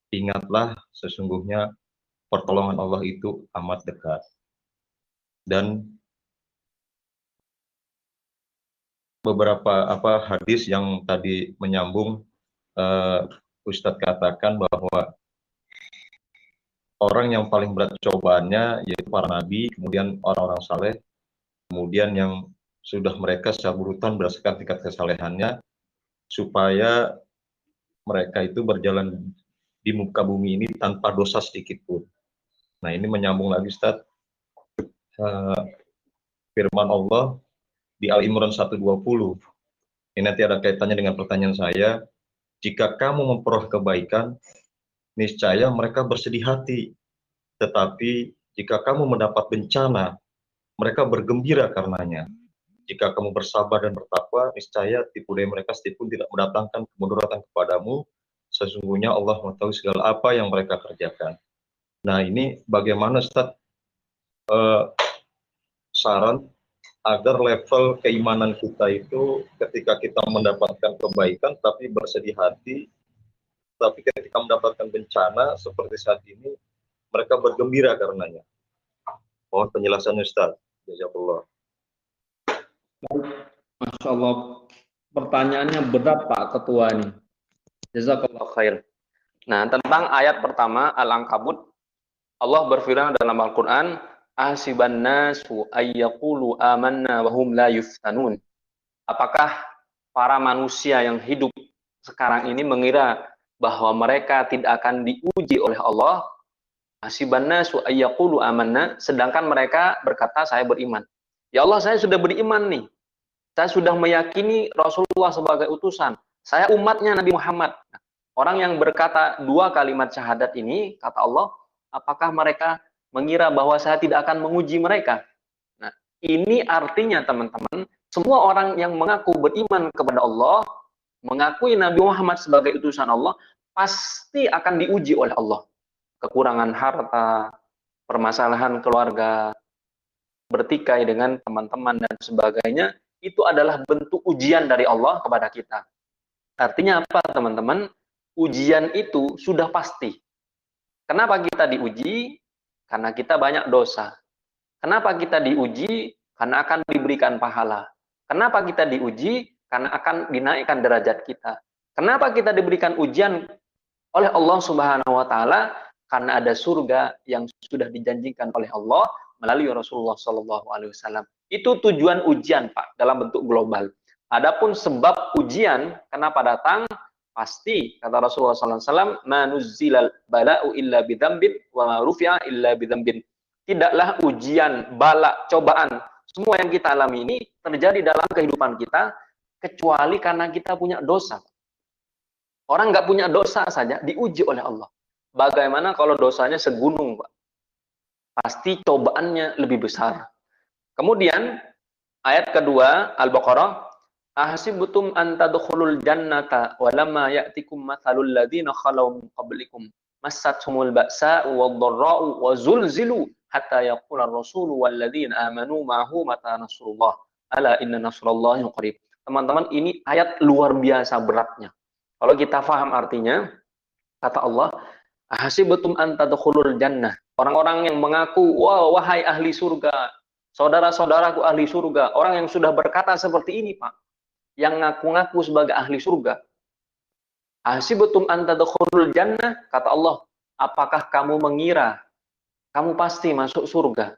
Ingatlah, sesungguhnya pertolongan Allah itu amat dekat. Dan beberapa hadis yang tadi menyambung, Ustadz katakan bahwa orang yang paling berat cobaannya yaitu para nabi, kemudian orang-orang saleh, kemudian yang sudah mereka secara urutan berdasarkan tingkat kesalehannya, supaya mereka itu berjalan di muka bumi ini tanpa dosa sedikit pun. Nah, ini menyambung lagi Ustaz, firman Allah di Al-Imran 120. Ini nanti ada kaitannya dengan pertanyaan saya. Jika kamu memperoleh kebaikan, niscaya mereka bersedih hati. Tetapi jika kamu mendapat bencana, mereka bergembira karenanya. Jika kamu bersabar dan bertakwa, niscaya tipu daya mereka sedikit pun tidak mendatangkan kemudaratan kepadamu. Sesungguhnya Allah mengetahui segala apa yang mereka kerjakan. Nah, ini bagaimana Ustaz saran agar level keimanan kita itu ketika kita mendapatkan kebaikan tapi bersedih hati, tapi ketika mendapatkan bencana seperti saat ini, mereka bergembira karenanya. Mohon penjelasannya Ustaz. Jazakallah. Masya Allah, pertanyaannya berat Pak Ketua ini. Jazakallah khair. Nah, tentang ayat pertama Al-Ankabut, Allah berfirman dalam Al-Quran, Ahsiban nasu ayyaqulu amanna wa hum la yuftanun. Apakah para manusia yang hidup sekarang ini mengira bahwa mereka tidak akan diuji oleh Allah? Ahsiban nasu ayyaqulu amanna, sedangkan mereka berkata saya beriman. Ya Allah, saya sudah beriman nih. Saya sudah meyakini Rasulullah sebagai utusan. Saya umatnya Nabi Muhammad. Orang yang berkata dua kalimat syahadat ini, kata Allah, apakah mereka mengira bahwa saya tidak akan menguji mereka. Nah, ini artinya teman-teman, semua orang yang mengaku beriman kepada Allah, mengakui Nabi Muhammad sebagai utusan Allah, pasti akan diuji oleh Allah. Kekurangan harta, permasalahan keluarga, bertikai dengan teman-teman dan sebagainya, itu adalah bentuk ujian dari Allah kepada kita. Artinya apa teman-teman? Ujian itu sudah pasti. Kenapa kita diuji? Karena kita banyak dosa. Kenapa kita diuji? Karena akan diberikan pahala. Kenapa kita diuji? Karena akan dinaikkan derajat kita. Kenapa kita diberikan ujian oleh Allah Subhanahu wa taala? Karena ada surga yang sudah dijanjikan oleh Allah melalui Rasulullah Shallallahu alaihi wasallam. Itu tujuan ujian, Pak, dalam bentuk global. Adapun sebab ujian kenapa datang? Pasti kata Rasulullah sallallahu alaihi wasallam, "Manuzzilal bala'u illa bidzambin wa ma rufi'a illa bidzambin." Tidaklah ujian, bala, cobaan, semua yang kita alami ini terjadi dalam kehidupan kita kecuali karena kita punya dosa. Orang nggak punya dosa saja diuji oleh Allah. Bagaimana kalau dosanya segunung, Pak? Pasti cobaannya lebih besar. Kemudian ayat kedua Al-Baqarah, ahsibtum an tadkhulul jannata wa lamma ya'tikum mathalul ladzina khalau min qablikum massathumul ba'sa'u wad-dharra'u wa zulzilu hatta yaqula ar-rasulu wal ladzina amanu ma'ahu mata nasrullah ala inna nasrallahi qarib. Teman-teman, ini ayat luar biasa beratnya. Kalau kita paham artinya, kata Allah, ahsibtum an tadkhulul jannah. Orang-orang yang mengaku, "Wow, wahai ahli surga, saudara-saudaraku ahli surga." Orang yang sudah berkata seperti ini, Pak, yang ngaku-ngaku sebagai ahli surga. Ahsibtum an tadkhulul jannah, kata Allah, apakah kamu mengira kamu pasti masuk surga?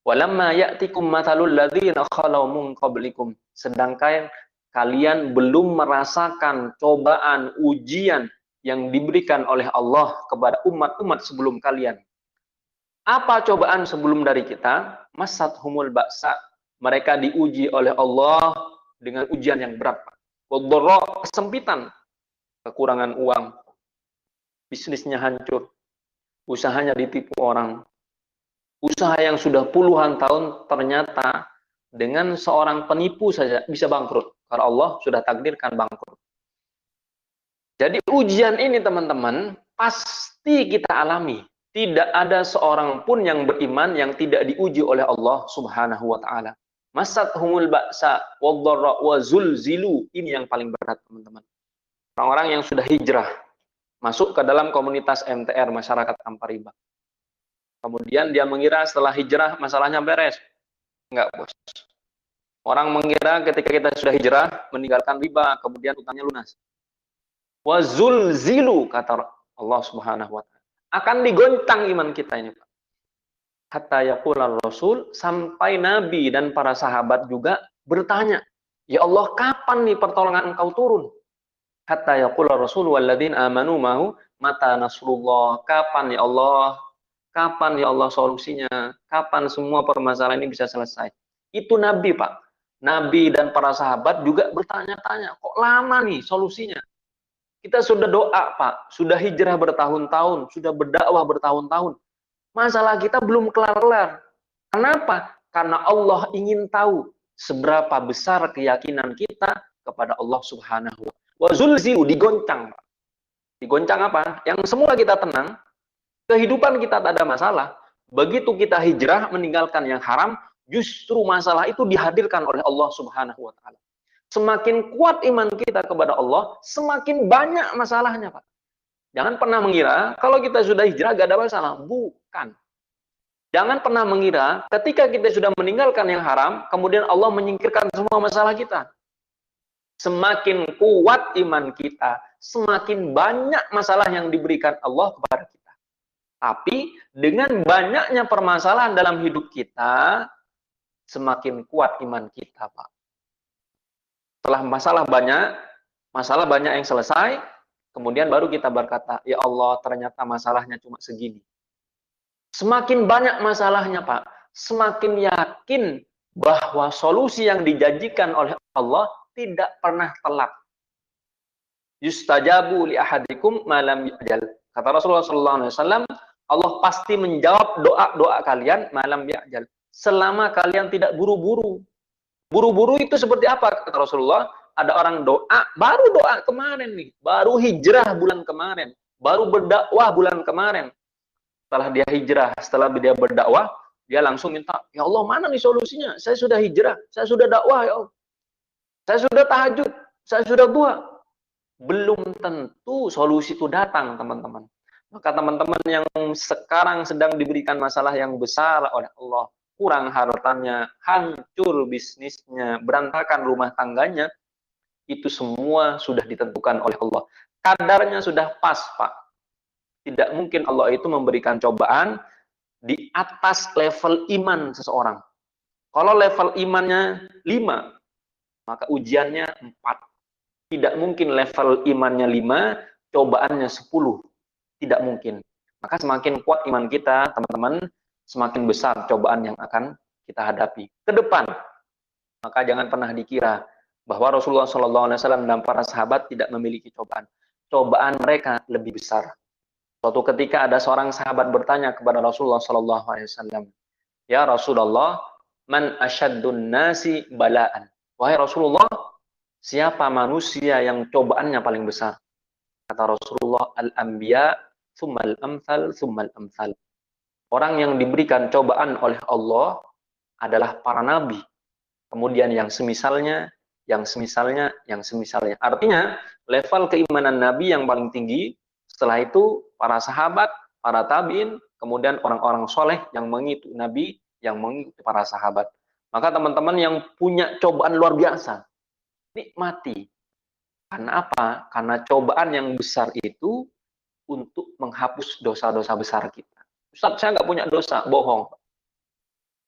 Walamma ya'tikum mathalul ladzina khalau min qablikum. Sedangkan kalian belum merasakan cobaan, ujian yang diberikan oleh Allah kepada umat-umat sebelum kalian. Apa cobaan sebelum dari kita? Massathumul ba'sa. Mereka diuji oleh Allah dengan ujian yang berat. Wad-dharra, kesempitan, kekurangan uang, bisnisnya hancur, usahanya ditipu orang, usaha yang sudah puluhan tahun ternyata dengan seorang penipu saja bisa bangkrut karena Allah sudah takdirkan bangkrut. Jadi ujian ini teman-teman pasti kita alami. Tidak ada seorang pun yang beriman yang tidak diuji oleh Allah Subhanahu wa taala. Massathumul ba'sa wad-dharra wa zulzilu. Ini yang paling berat, teman-teman. Orang-orang yang sudah hijrah masuk ke dalam komunitas MTR, masyarakat tanpa riba. Kemudian dia mengira setelah hijrah masalahnya beres. Enggak, Bos. Orang mengira ketika kita sudah hijrah meninggalkan riba, kemudian utangnya lunas. Wa zulzilu, kata Allah Subhanahu wa taala. Akan digoncang iman kita ini, Pak. Hatta yaqulal rasul, sampai Nabi dan para sahabat juga bertanya, "Ya Allah, kapan nih pertolongan Engkau turun?" Hatta yaqulal rasul walladzina amanu ma'ahu mata nasrullah. Kapan ya Allah? Kapan ya Allah solusinya? Kapan semua permasalahan ini bisa selesai? Itu Nabi, Pak. Nabi dan para sahabat juga bertanya-tanya, kok lama nih solusinya? Kita sudah doa, Pak, sudah hijrah bertahun-tahun, sudah berdakwah bertahun-tahun. Masalah kita belum kelar-kelar. Kenapa? Karena Allah ingin tahu seberapa besar keyakinan kita kepada Allah Subhanahu wa zulzilu, digoncang, Pak. Digoncang apa? Yang semula kita tenang, kehidupan kita tak ada masalah. Begitu kita hijrah meninggalkan yang haram, justru masalah itu dihadirkan oleh Allah Subhanahu wa taala. Semakin kuat iman kita kepada Allah, semakin banyak masalahnya, Pak. Jangan pernah mengira kalau kita sudah hijrah gak ada masalah. Bukan. Jangan pernah mengira ketika kita sudah meninggalkan yang haram, kemudian Allah menyingkirkan semua masalah kita. Semakin kuat iman kita, semakin banyak masalah yang diberikan Allah kepada kita. Tapi dengan banyaknya permasalahan dalam hidup kita, semakin kuat iman kita, Pak. Setelah masalah banyak yang selesai, kemudian baru kita berkata, ya Allah, ternyata masalahnya cuma segini. Semakin banyak masalahnya, Pak, semakin yakin bahwa solusi yang dijanjikan oleh Allah tidak pernah telat. Yustajabu li ahadikum ma lam yajal. Kata Rasulullah sallallahu alaihi wasallam, Allah pasti menjawab doa-doa kalian malam ya'jal. Selama kalian tidak buru-buru. Buru-buru itu seperti apa? Kata Rasulullah, ada orang doa, baru doa kemarin nih. Baru hijrah bulan kemarin. Baru berdakwah bulan kemarin. Setelah dia hijrah, setelah dia berdakwah, dia langsung minta, ya Allah, mana nih solusinya? Saya sudah hijrah, saya sudah dakwah, ya Allah. Saya sudah tahajud, saya sudah buat. Belum tentu solusi itu datang, teman-teman. Maka teman-teman yang sekarang sedang diberikan masalah yang besar oleh Allah, kurang hartanya, hancur bisnisnya, berantakan rumah tangganya, itu semua sudah ditentukan oleh Allah. Kadarnya sudah pas, Pak. Tidak mungkin Allah itu memberikan cobaan di atas level iman seseorang. Kalau level imannya 5, maka ujiannya 4. Tidak mungkin level imannya 5, cobaannya 10. Tidak mungkin. Maka semakin kuat iman kita, teman-teman, semakin besar cobaan yang akan kita hadapi ke depan. Maka jangan pernah dikira bahwa Rasulullah SAW dan para sahabat tidak memiliki cobaan. Cobaan mereka lebih besar. Suatu ketika ada seorang sahabat bertanya kepada Rasulullah SAW, ya Rasulullah, man asyaddun nasi balaan. Wahai Rasulullah, siapa manusia yang cobaannya paling besar? Kata Rasulullah, al-anbiya, thummal amthal, thummal amthal. Orang yang diberikan cobaan oleh Allah adalah para nabi. Kemudian yang semisalnya, yang semisalnya, yang semisalnya. Artinya, level keimanan nabi yang paling tinggi, setelah itu para sahabat, para tabiin, kemudian orang-orang soleh yang mengikuti nabi, yang mengikuti para sahabat. Maka teman-teman yang punya cobaan luar biasa, nikmati. Karena apa? Karena cobaan yang besar itu untuk menghapus dosa-dosa besar kita. Ustaz, saya nggak punya dosa, bohong.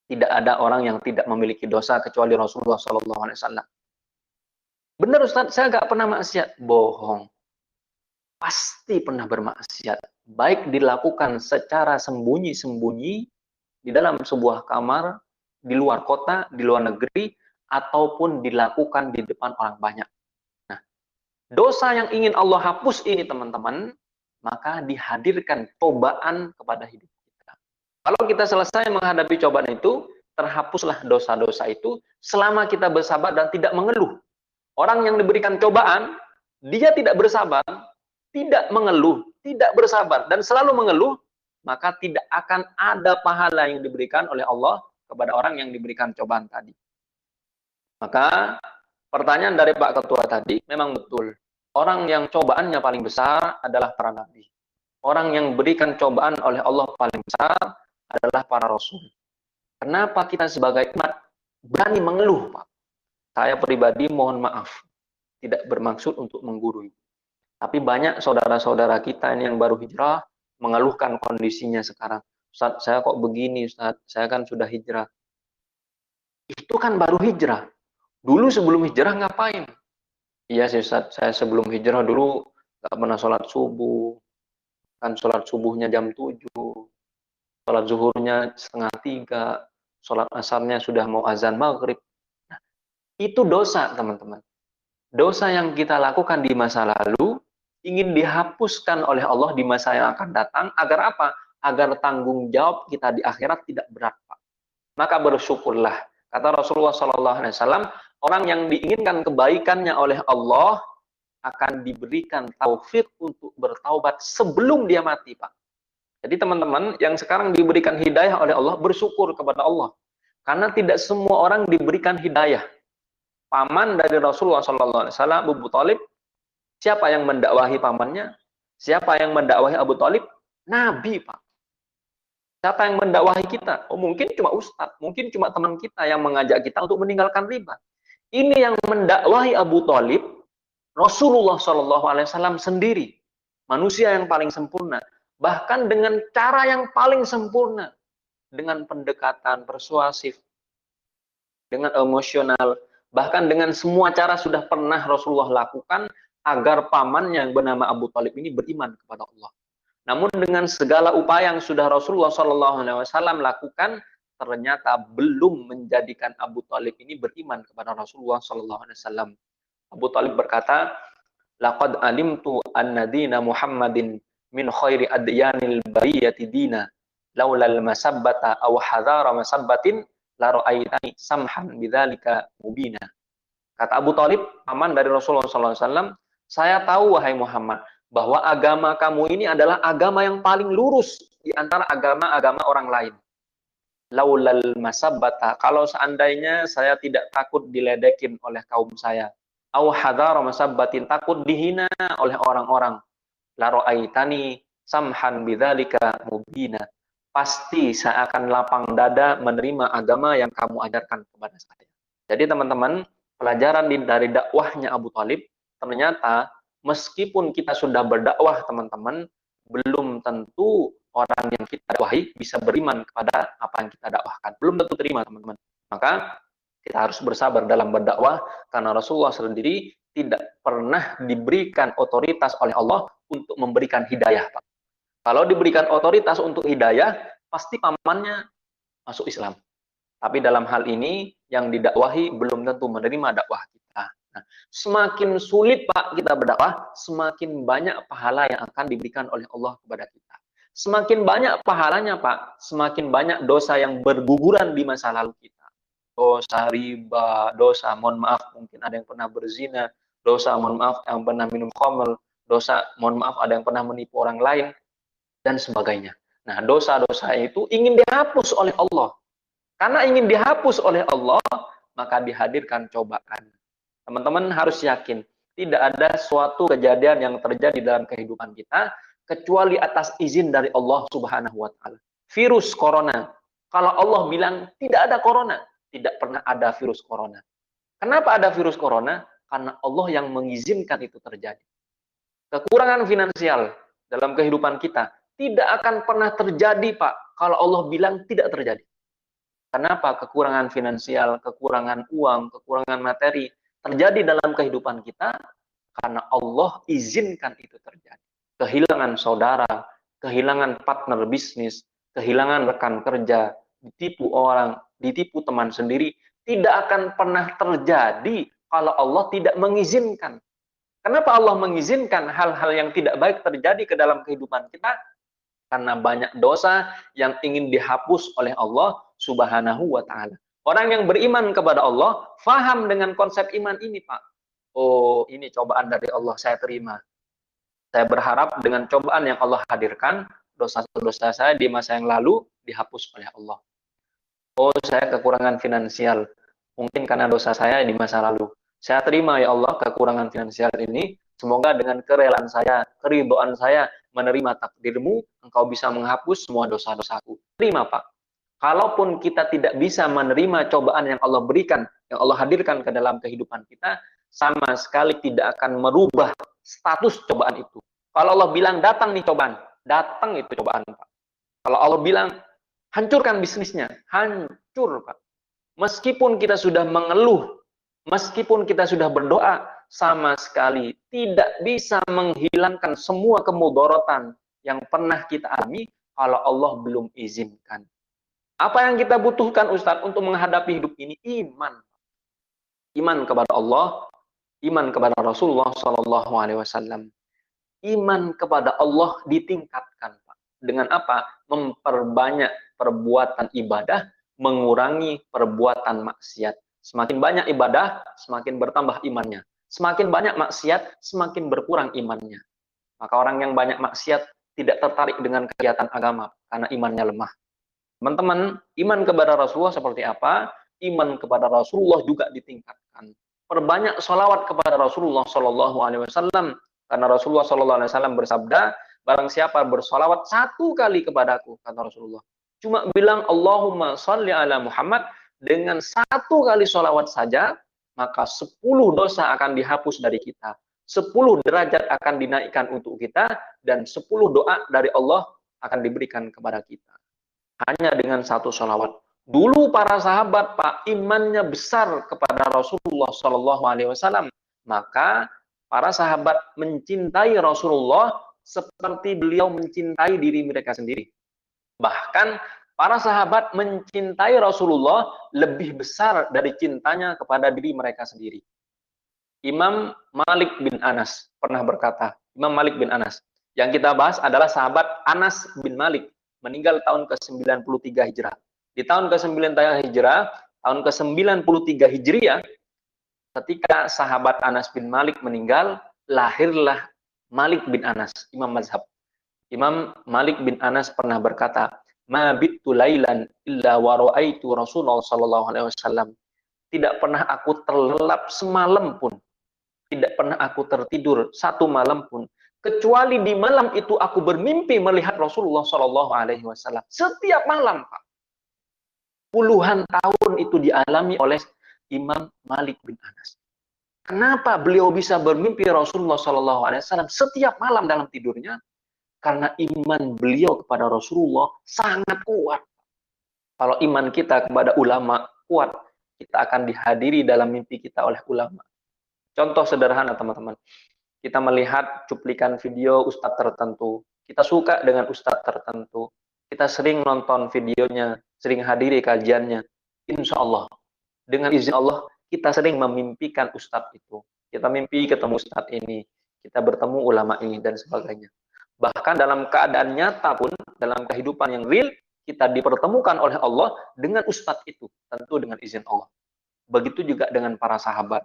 Tidak ada orang yang tidak memiliki dosa kecuali Rasulullah SAW. Benar Ustaz, saya nggak pernah maksiat, bohong. Pasti pernah bermaksiat, baik dilakukan secara sembunyi-sembunyi di dalam sebuah kamar, di luar kota, di luar negeri, ataupun dilakukan di depan orang banyak. Nah, dosa yang ingin Allah hapus ini teman-teman, maka dihadirkan cobaan kepada hidup kita. Kalau kita selesai menghadapi cobaan itu, terhapuslah dosa-dosa itu selama kita bersabar dan tidak mengeluh. Orang yang diberikan cobaan, dia tidak bersabar, tidak mengeluh, tidak bersabar, dan selalu mengeluh, maka tidak akan ada pahala yang diberikan oleh Allah kepada orang yang diberikan cobaan tadi. Maka pertanyaan dari Pak Ketua tadi memang betul. Orang yang cobaannya paling besar adalah para nabi. Orang yang berikan cobaan oleh Allah paling besar adalah para rasul. Kenapa kita sebagai umat berani mengeluh, Pak? Saya pribadi mohon maaf, tidak bermaksud untuk menggurui. Tapi banyak saudara-saudara kita ini yang baru hijrah mengeluhkan kondisinya sekarang. Ustaz, saya kok begini, Ustaz? Saya kan sudah hijrah. Itu kan baru hijrah. Dulu sebelum hijrah ngapain? Iya sih Ustaz, saya sebelum hijrah dulu nggak pernah sholat subuh. Kan sholat subuhnya jam 7. Sholat zuhurnya 2:30. Sholat asarnya sudah mau azan maghrib. Nah, itu dosa, teman-teman. Dosa yang kita lakukan di masa lalu ingin dihapuskan oleh Allah di masa yang akan datang, agar apa? Agar tanggung jawab kita di akhirat tidak berat, Pak. Maka bersyukurlah. Kata Rasulullah SAW, orang yang diinginkan kebaikannya oleh Allah akan diberikan taufik untuk bertaubat sebelum dia mati, Pak. Jadi teman-teman yang sekarang diberikan hidayah oleh Allah, bersyukur kepada Allah. Karena tidak semua orang diberikan hidayah. Paman dari Rasulullah SAW, Abu Thalib, siapa yang mendakwahi pamannya? Siapa yang mendakwahi Abu Thalib? Nabi, Pak. Siapa yang mendakwahi kita? Oh, mungkin cuma ustadz, mungkin cuma teman kita yang mengajak kita untuk meninggalkan riba. Ini yang mendakwahi Abu Thalib, Rasulullah SAW sendiri, manusia yang paling sempurna, bahkan dengan cara yang paling sempurna, dengan pendekatan persuasif, dengan emosional, bahkan dengan semua cara sudah pernah Rasulullah lakukan agar pamannya yang bernama Abu Thalib ini beriman kepada Allah. Namun dengan segala upaya yang sudah Rasulullah SAW lakukan, ternyata belum menjadikan Abu Thalib ini beriman kepada Rasulullah SAW. Abu Thalib berkata, laqad alimtu anna dina Muhammadin min khairi adyanil bariyati dina laulal masabbata aw hadara masabbatin la ra'aitani samhan bidzalika mubina. Kata Abu Thalib, paman dari Rasulullah SAW, saya tahu wahai Muhammad bahwa agama kamu ini adalah agama yang paling lurus di antara agama-agama orang lain. Laulal masabbata, kalau seandainya saya tidak takut diledekin oleh kaum saya, au hadara masabbatin, takut dihina oleh orang-orang, la ra'aitani samhan bidzalika mubina, pasti saya akan lapang dada menerima agama yang kamu ajarkan kepada saya. Jadi teman-teman, pelajaran dari dakwahnya Abu Thalib, ternyata meskipun kita sudah berdakwah teman-teman, belum tentu orang yang kita dakwahi bisa beriman kepada apa yang kita dakwahkan. Belum tentu terima teman-teman. Maka kita harus bersabar dalam berdakwah, karena Rasulullah sendiri tidak pernah diberikan otoritas oleh Allah untuk memberikan hidayah, Pak. Kalau diberikan otoritas untuk hidayah, pasti pamannya masuk Islam. Tapi dalam hal ini, yang didakwahi belum tentu menerima dakwah kita. Nah, semakin sulit, Pak, kita berdakwah, semakin banyak pahala yang akan diberikan oleh Allah kepada kita. Semakin banyak pahalanya, Pak, semakin banyak dosa yang berguguran di masa lalu kita. Dosa riba, dosa, mohon maaf, mungkin ada yang pernah berzina, dosa, mohon maaf, yang pernah minum khamr, dosa, mohon maaf, ada yang pernah menipu orang lain, dan sebagainya. Nah, dosa-dosa itu ingin dihapus oleh Allah. Karena ingin dihapus oleh Allah, maka dihadirkan cobaan. Teman-teman harus yakin, tidak ada suatu kejadian yang terjadi dalam kehidupan kita, kecuali atas izin dari Allah Subhanahu wa Ta'ala. Virus corona, kalau Allah bilang tidak ada corona, tidak pernah ada virus corona. Kenapa ada virus corona? Karena Allah yang mengizinkan itu terjadi. Kekurangan finansial dalam kehidupan kita tidak akan pernah terjadi, Pak, kalau Allah bilang tidak terjadi. Kenapa kekurangan finansial, kekurangan uang, kekurangan materi terjadi dalam kehidupan kita? Karena Allah izinkan itu terjadi. Kehilangan saudara, kehilangan partner bisnis, kehilangan rekan kerja, ditipu orang, ditipu teman sendiri, tidak akan pernah terjadi kalau Allah tidak mengizinkan. Kenapa Allah mengizinkan hal-hal yang tidak baik terjadi ke dalam kehidupan kita? Karena banyak dosa yang ingin dihapus oleh Allah Subhanahu wa Ta'ala. Orang yang beriman kepada Allah faham dengan konsep iman ini, Pak. Oh, ini cobaan dari Allah, saya terima. Saya berharap dengan cobaan yang Allah hadirkan, dosa-dosa saya di masa yang lalu dihapus oleh Allah. Oh, saya kekurangan finansial, mungkin karena dosa saya di masa lalu. Saya terima ya Allah kekurangan finansial ini. Semoga dengan kerelaan saya, keridhaan saya menerima takdirmu, engkau bisa menghapus semua dosa-dosaku. Terima, Pak. Kalaupun kita tidak bisa menerima cobaan yang Allah berikan, yang Allah hadirkan ke dalam kehidupan kita, sama sekali tidak akan merubah status cobaan itu. Kalau Allah bilang datang nih cobaan, datang itu cobaan, Pak. Kalau Allah bilang hancurkan bisnisnya, hancur, Pak. Meskipun kita sudah mengeluh, meskipun kita sudah berdoa, sama sekali tidak bisa menghilangkan semua kemudorotan yang pernah kita alami kalau Allah belum izinkan. Apa yang kita butuhkan, Ustadz, untuk menghadapi hidup ini? Iman. Iman kepada Allah, iman kepada Rasulullah SAW. Iman kepada Allah ditingkatkan, Pak. Dengan apa? Memperbanyak perbuatan ibadah, mengurangi perbuatan maksiat. Semakin banyak ibadah, semakin bertambah imannya. Semakin banyak maksiat, semakin berkurang imannya. Maka orang yang banyak maksiat tidak tertarik dengan kegiatan agama karena imannya lemah. Teman-teman, iman kepada Rasulullah seperti apa? Iman kepada Rasulullah juga ditingkatkan. Perbanyak sholawat kepada Rasulullah SAW, karena Rasulullah SAW bersabda, barang siapa bersolawat satu kali kepadaku, kata Rasulullah, cuma bilang Allahumma sholli ala Muhammad, dengan satu kali sholawat saja, maka 10 dosa akan dihapus dari kita. 10 derajat akan dinaikkan untuk kita, dan 10 doa dari Allah akan diberikan kepada kita. Hanya dengan satu sholawat. Dulu para sahabat, Pak, imannya besar kepada Rasulullah SAW. Maka para sahabat mencintai Rasulullah seperti beliau mencintai diri mereka sendiri. Bahkan para sahabat mencintai Rasulullah lebih besar dari cintanya kepada diri mereka sendiri. Imam Malik bin Anas pernah berkata, Imam Malik bin Anas, Yang kita bahas adalah sahabat Anas bin Malik, meninggal tahun ke-93 Hijrah. Di tahun ke-9 Hijrah, tahun ke-93 Hijriah, ketika sahabat Anas bin Malik meninggal, lahirlah Malik bin Anas, imam mazhab. Imam Malik bin Anas pernah berkata, "Ma bittu lailan illa wa ra'aitu Rasulullah sallallahu alaihi wasallam." Tidak pernah aku terlelap semalam pun, tidak pernah aku tertidur satu malam pun, kecuali di malam itu aku bermimpi melihat Rasulullah sallallahu alaihi wasallam. Setiap malam, Pak. Puluhan tahun itu dialami oleh Imam Malik bin Anas. Kenapa beliau bisa bermimpi Rasulullah sallallahu alaihi wasallam setiap malam dalam tidurnya? Karena iman beliau kepada Rasulullah sangat kuat. Kalau iman kita kepada ulama kuat, kita akan dihadiri dalam mimpi kita oleh ulama. Contoh sederhana, teman-teman. Kita melihat cuplikan video ustadz tertentu. Kita suka dengan ustadz tertentu. Kita sering nonton videonya, sering hadiri kajiannya. Insya Allah, dengan izin Allah, kita sering memimpikan ustadz itu. Kita mimpi ketemu ustadz ini. Kita bertemu ulama ini, dan sebagainya. Bahkan dalam keadaan nyata pun, dalam kehidupan yang real, kita dipertemukan oleh Allah dengan ustadz itu, tentu dengan izin Allah. Begitu juga dengan para sahabat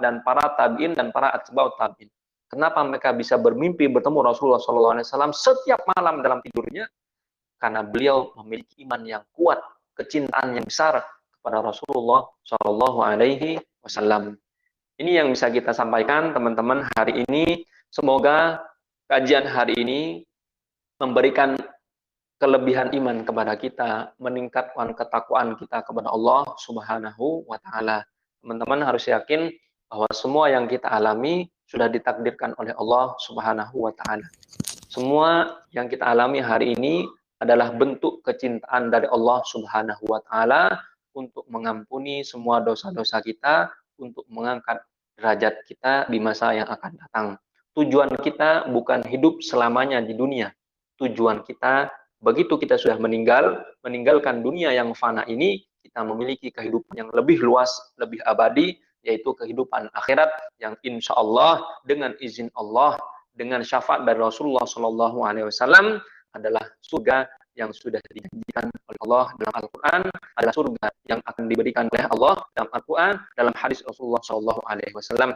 dan para tabi'in dan para atba'ut tabi'in. Kenapa mereka bisa bermimpi bertemu Rasulullah SAW setiap malam dalam tidurnya? Karena beliau memiliki iman yang kuat, kecintaan yang besar kepada Rasulullah SAW. Ini yang bisa kita sampaikan, teman-teman, hari ini. Semoga kajian hari ini memberikan kelebihan iman kepada kita, meningkatkan ketakwaan kita kepada Allah Subhanahu wa Ta'ala. Teman-teman harus yakin bahwa semua yang kita alami sudah ditakdirkan oleh Allah Subhanahu wa Ta'ala. Semua yang kita alami hari ini adalah bentuk kecintaan dari Allah Subhanahu wa Ta'ala untuk mengampuni semua dosa-dosa kita, untuk mengangkat derajat kita di masa yang akan datang. Tujuan kita bukan hidup selamanya di dunia. Tujuan kita, begitu kita sudah meninggalkan dunia yang fana ini, kita memiliki kehidupan yang lebih luas, lebih abadi, yaitu kehidupan akhirat yang insya Allah dengan izin Allah, dengan syafaat dari Rasulullah SAW adalah surga yang sudah dijanjikan oleh Allah dalam Al-Quran, adalah surga yang akan diberikan oleh Allah dalam Al-Quran, dalam hadis Rasulullah SAW.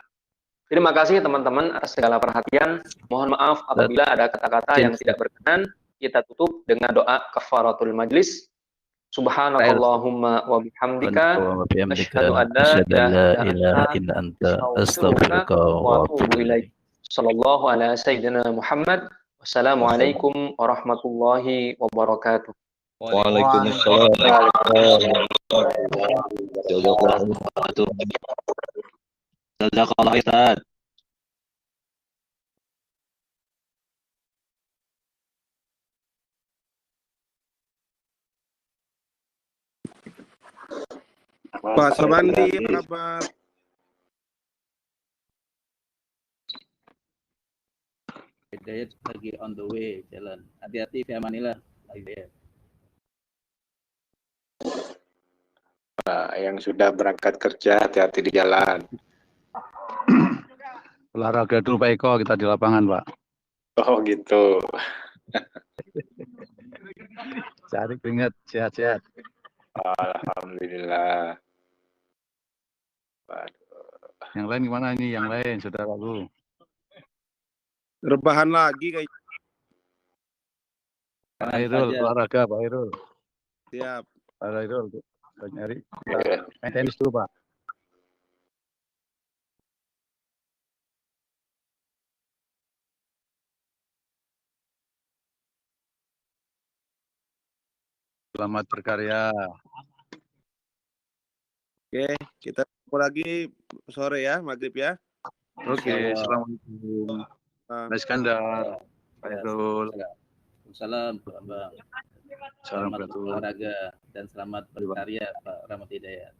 Terima kasih teman-teman atas segala perhatian. Mohon maaf apabila ada kata-kata yang tidak berkenan. Kita tutup dengan doa kafaratul majlis. Subhanakallahumma wa bihamdika asyhadu an la ilaha illa anta astaghfiruka wa atubu ilaik. Sallallahu ala sayyidina Muhammad. Wassalamualaikum warahmatullahi wabarakatuh. Waalaikumsalam. Jazakallah Ustaz. Pak Sabandi, apa kabar? Hidayat lagi on the way, jalan. Hati-hati via Manila. Yang sudah berangkat kerja, hati-hati di jalan. Olahraga dulu Pak Eko, kita di lapangan Pak. Oh gitu. Cari keringat, sehat-sehat. Alhamdulillah. Yang lain gimana ini? Yang lain, saudaraku. Rebahan lagi kayak. Pak Irul, olahraga Pak Irul. Siap. Pak Irul, Pak nyari. Main tenis dulu Pak. Selamat berkarya. Oke, kita ketemu lagi sore ya, maghrib ya. Oke, assalamualaikum. Mas Iskandar, Pak Irul. Salam, Bang. Salam Selamat olahraga dan selamat berkarya, Pak Rahmat Hidayat.